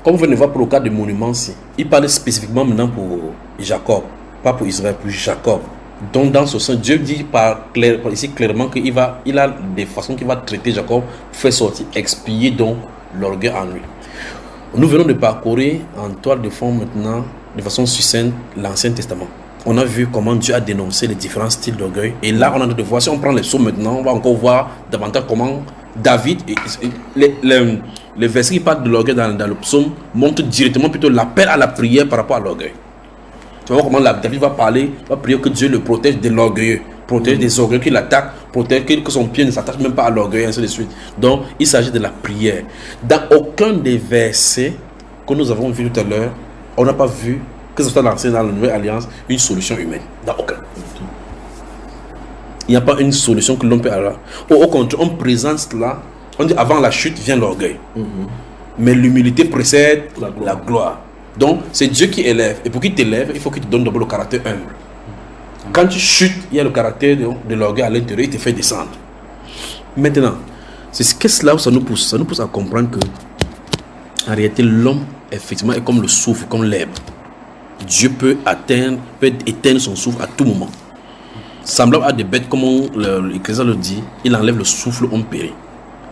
comme vous venez de voir pour le cas de monument, il parle spécifiquement maintenant pour Jacob, pas pour Israël, pour Jacob. Donc, dans ce sens, Dieu dit ici clairement qu'il a des façons qu'il va traiter Jacob, faire sortir, expier donc l'orgueil en lui. Nous venons de parcourir en toile de fond maintenant, de façon succincte, l'Ancien Testament. On a vu comment Dieu a dénoncé les différents styles d'orgueil. Et là, on a de voir, si on prend les psaumes maintenant, on va encore voir davantage comment David, les versets qui parlent de l'orgueil dans le psaume, montrent directement plutôt l'appel à la prière par rapport à l'orgueil. Tu vois comment David va parler, va prier que Dieu le protège de l'orgueilleux, protège des orgueils qui l'attaquent, protège que son pied ne s'attache même pas à l'orgueil, ainsi de suite. Donc, il s'agit de la prière. Dans aucun des versets que nous avons vus tout à l'heure, on n'a pas vu, que ce soit dans l'Ancienne, dans la Nouvelle Alliance, une solution humaine. Dans aucun. Il n'y a pas une solution que l'on peut avoir. Au contraire, on présente cela, on dit avant la chute vient l'orgueil. Mais l'humilité précède la gloire. Donc, c'est Dieu qui élève. Et pour qu'il t'élève, il faut qu'il te donne d'abord le caractère humble. Quand tu chutes, il y a le caractère de l'orgueil à l'intérieur, il te fait descendre. Maintenant, c'est ce que cela où ça nous pousse. Ça nous pousse à comprendre que, en réalité, l'homme, effectivement, est comme le souffle, comme l'herbe. Dieu peut éteindre son souffle à tout moment. Semblable à des bêtes, comme l'Ecclésiaste le dit, il enlève le souffle, on périt.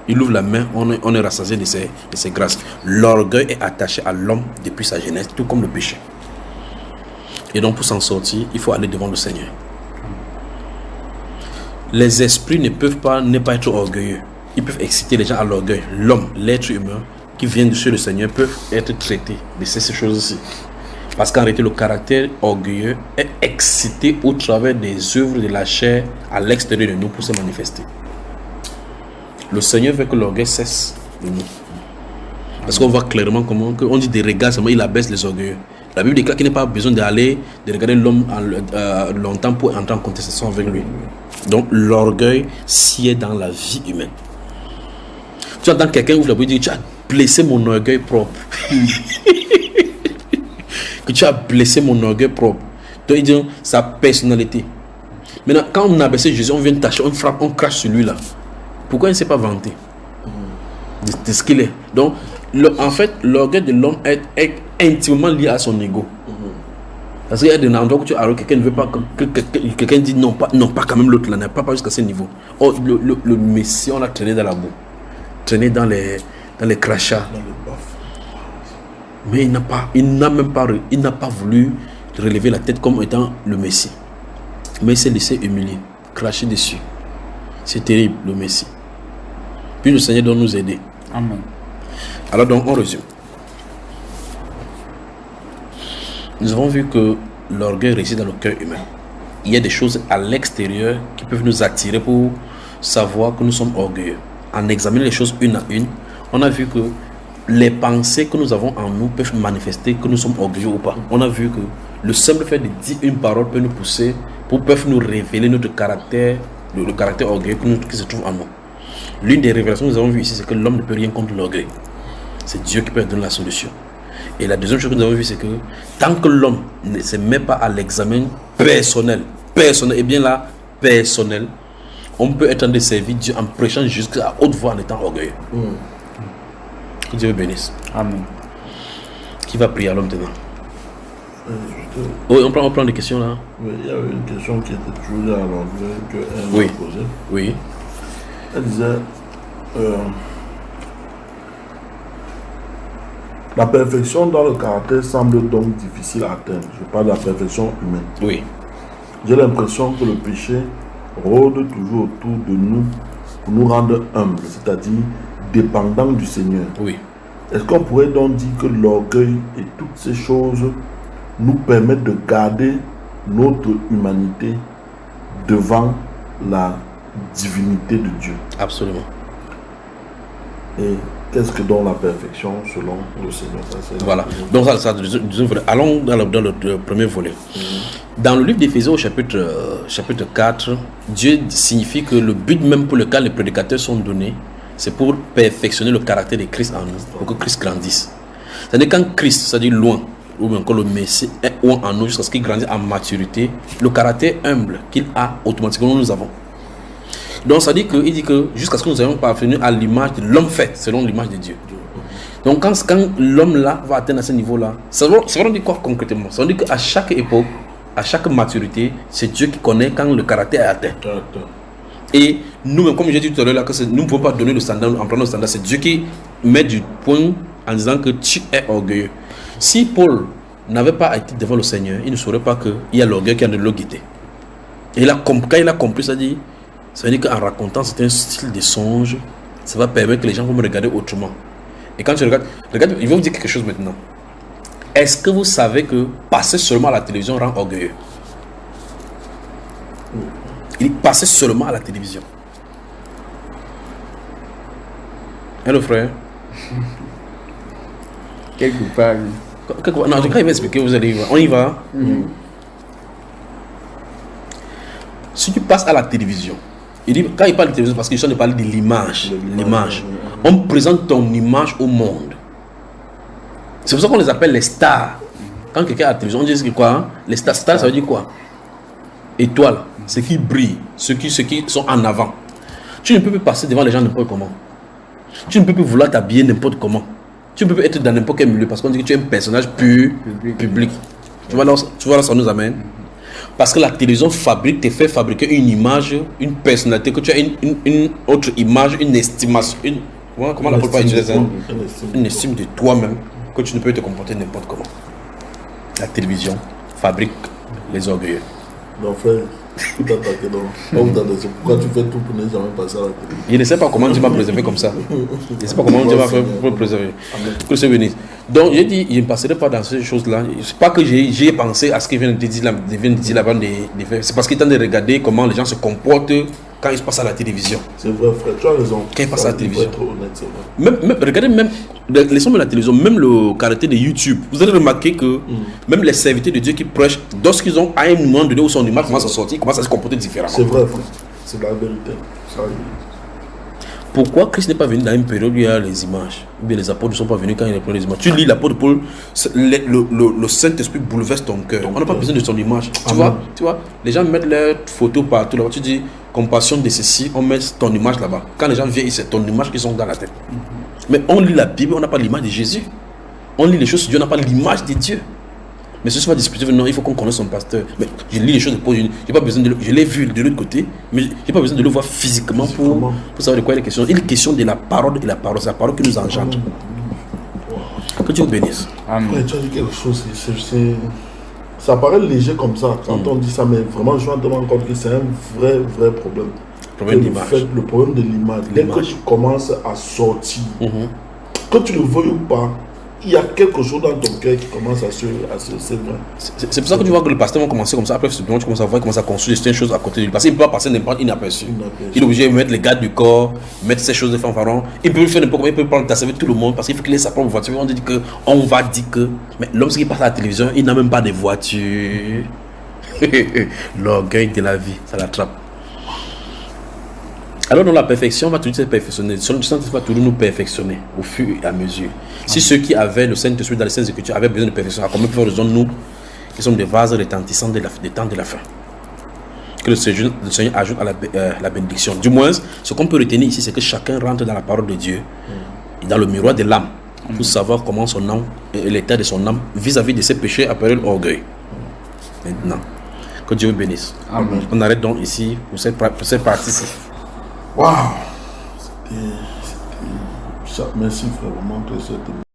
Il ouvre la main, on est rassasié de ses grâces. L'orgueil est attaché à l'homme depuis sa jeunesse, tout comme le péché. Et donc pour s'en sortir, il faut aller devant le Seigneur. Les esprits ne peuvent pas être orgueilleux. Ils peuvent exciter les gens à l'orgueil. L'homme, l'être humain qui vient de chez le Seigneur peut être traité de ces choses-ci. Parce qu'en réalité, le caractère orgueilleux est excité au travers des œuvres de la chair à l'extérieur de nous pour se manifester. Le Seigneur veut que l'orgueil cesse de nous. Parce qu'on voit clairement comment on dit des regards seulement, il abaisse les orgueilleux. La Bible déclare qu'il n'y a pas besoin de regarder l'homme longtemps pour entrer en contestation avec lui. Donc l'orgueil sied dans la vie humaine. Tu entends quelqu'un ouvre la bouche et dit: tu as blessé mon orgueil propre. Que tu as blessé mon orgueil propre. Donc il dit sa personnalité. Maintenant, quand on a baissé Jésus, on vient tâcher, on frappe, on crache sur lui là. Pourquoi il ne s'est pas vanté de ce qu'il est? Donc, en fait, l'orgueil de l'homme est intimement lié à son ego. Parce qu'il y a des endroits où tu as quelqu'un ne veut pas que quelqu'un dit non, pas quand même l'autre là, n'est pas jusqu'à ce niveau. Oh, le Messie, on l'a traîné dans la boue, traîné dans les crachats. Mais il n'a pas voulu relever la tête comme étant le Messie. Mais il s'est laissé humilier, cracher dessus. C'est terrible, le Messie. Puis le Seigneur doit nous aider. Amen. Alors donc, on résume. Nous avons vu que l'orgueil réside dans le cœur humain. Il y a des choses à l'extérieur qui peuvent nous attirer pour savoir que nous sommes orgueilleux. En examinant les choses une à une, on a vu que les pensées que nous avons en nous peuvent manifester que nous sommes orgueilleux ou pas. On a vu que le simple fait de dire une parole peut nous pousser, peuvent nous révéler notre caractère, le caractère orgueilleux qui se trouve en nous. L'une des révélations que nous avons vues ici, c'est que l'homme ne peut rien contre l'orgueil. C'est Dieu qui peut donner la solution. Et la deuxième chose que nous avons vue, c'est que tant que l'homme ne se met pas à l'examen personnel, et bien là, personnel, on peut être en train de servir Dieu en prêchant jusqu'à haute voix en étant orgueilleux. Que Dieu vous bénisse. Amen. Qui va prier à l'homme maintenant? Oui, on prend des questions là. Oui, il y avait une question qui était toujours à l'anglais qu'elle Oui. m'a posée. Oui. Elle disait la perfection dans le caractère semble donc difficile à atteindre. Je parle de la perfection humaine. Oui. J'ai l'impression que le péché rôde toujours autour de nous pour nous rendre humbles, c'est-à-dire dépendants du Seigneur. Oui. Est-ce qu'on pourrait donc dire que l'orgueil et toutes ces choses nous permettent de garder notre humanité devant la divinité de Dieu? Absolument. Et qu'est-ce que donc la perfection selon le Seigneur? Ça, c'est Voilà. Donc ça, deuxième volet. Allons dans le premier volet. Dans le livre d'Éphésiens au chapitre 4, Dieu signifie que le but même pour lequel les prédicateurs sont donnés, c'est pour perfectionner le caractère de Christ en nous, pour que Christ grandisse. C'est-à-dire quand Christ, c'est-à-dire loin, ou bien encore le Messie est loin en nous jusqu'à ce qu'il grandisse en maturité, le caractère humble qu'il a automatiquement nous avons. Donc ça dit que, il dit que jusqu'à ce que nous ayons parvenu à l'image de l'homme fait, selon l'image de Dieu. Donc quand l'homme là va atteindre à ce niveau-là, ça veut dire quoi concrètement? Ça veut dire qu'à chaque époque, à chaque maturité, c'est Dieu qui connaît quand le caractère est atteint. Et nous-mêmes, comme j'ai dit tout à l'heure, là, que nous ne pouvons pas donner le standard, en prenant le standard, c'est Dieu qui met du point en disant que tu es orgueilleux. Si Paul n'avait pas été devant le Seigneur, il ne saurait pas qu'il y a l'orgueil qui a de l'eau guetter. Et quand il a compris, ça veut dire qu'en racontant certains styles de songe, ça va permettre que les gens vont me regarder autrement. Et quand tu regardes, il va vous dire quelque chose maintenant. Est-ce que vous savez que passer seulement à la télévision rend orgueilleux? Il passait seulement à la télévision. Hello frère. Quelque part. Non, quand il va expliquer, vous allez y voir. On y va. Si tu passes à la télévision, il dit, quand il parle de télévision, parce qu'il parle de l'image. L'image. On présente ton image au monde. C'est pour ça qu'on les appelle les stars. Quand quelqu'un à la télévision, on dit que quoi, hein? Les stars, ça veut dire quoi? Étoiles, ceux qui brillent, ceux qui sont en avant. Tu ne peux plus passer devant les gens n'importe comment. Tu ne peux plus vouloir t'habiller n'importe comment. Tu ne peux plus être dans n'importe quel milieu parce qu'on dit que tu es un personnage public. Tu vois là, ça nous amène. Parce que la télévision te fait fabriquer une image, une personnalité, que tu as une autre image, une estimation, comment on appelle pas une estime de toi-même, que tu ne peux te comporter n'importe comment. La télévision fabrique les orgueilleux. Donc frère, tout attaqué donc. Pourquoi tu fais tout pour ne jamais passer à la télé? Je ne sais pas comment Dieu va préserver comme ça. Je ne sais pas comment Dieu va faire pour préserver. Que Dieu bénisse. Donc j'ai dit, je ne passerai pas dans ces choses-là. C'est pas que j'ai pensé à ce qu'il vient de dire là-bas. C'est parce qu'il est en train de regarder comment les gens se comportent quand ils se passent à la télévision. C'est vrai frère, tu as raison. Quand ils passent à la télévision. Être honnête, c'est vrai. Regardez même, laissons de la télévision, même le caractère de YouTube. Vous allez remarquer que même les serviteurs de Dieu qui prêchent, lorsqu'ils ont à un moment donné où son image commence à sortir, ils commencent à se comporter différemment. C'est vrai frère, c'est la vérité. Ça, pourquoi Christ n'est pas venu dans une période où il y a les images? Ou bien les apôtres ne sont pas venus quand il y a les images. Tu lis l'apôtre Paul, le Saint-Esprit bouleverse ton cœur. On n'a pas besoin de son image. Tu vois, les gens mettent leurs photos partout là-bas. Tu dis compassion de ceci, on met ton image là-bas. Quand les gens viennent, c'est ton image qui sont dans la tête. Mais on lit la Bible, on n'a pas l'image de Jésus. On lit les choses sur Dieu, on n'a pas l'image de Dieu. Mais ce soit discuter, non, il faut qu'on connaisse son pasteur. Mais je lis les choses de Paul, j'ai pas besoin je l'ai vu de l'autre côté, mais j'ai pas besoin de le voir physiquement pour savoir de quoi il est question. Il est question de la parole et la parole, c'est la parole qui nous engendre. Que Dieu vous bénisse. Après, tu as dit quelque chose, ça paraît léger comme ça quand on dit ça, mais vraiment je me rends compte que c'est un vrai problème. Le problème de l'image. Dès que tu commences à sortir, que tu le veuilles ou pas, il y a quelque chose dans ton cœur qui commence à se c'est pour ça que tu vois que le pasteur va commencer comme ça. Après, tu commences à voir, il commence à construire certaines choses à côté de lui. Parce qu'il ne peut pas passer n'importe inaperçu. Il est obligé de mettre les gardes du corps, mettre ces choses de fanfaron. Il peut faire n'importe quoi, il peut prendre ta serviette tout le monde parce qu'il faut qu'il ait sa propre voiture. On va dire que. Mais l'homme qui passe à la télévision, il n'a même pas de voiture. L'orgueil de la vie, ça l'attrape. Alors dans la perfection, on va toujours se perfectionner. Le Saint-Esprit va toujours nous perfectionner au fur et à mesure. Si ceux qui avaient le Saint-Esprit dans les Saintes Écritures avaient besoin de perfection, à combien de raison nous, qui sommes des vases retentissants des temps de la fin? Que le Seigneur ajoute à la bénédiction. Du moins, ce qu'on peut retenir ici, c'est que chacun rentre dans la parole de Dieu, dans le miroir de l'âme. pour savoir comment son âme et l'état de son âme vis-à-vis de ses péchés appelés l'orgueil. Maintenant, que Dieu vous bénisse. Amen. On arrête donc ici pour cette partie-ci. Waouh! Merci frère, vraiment que c'était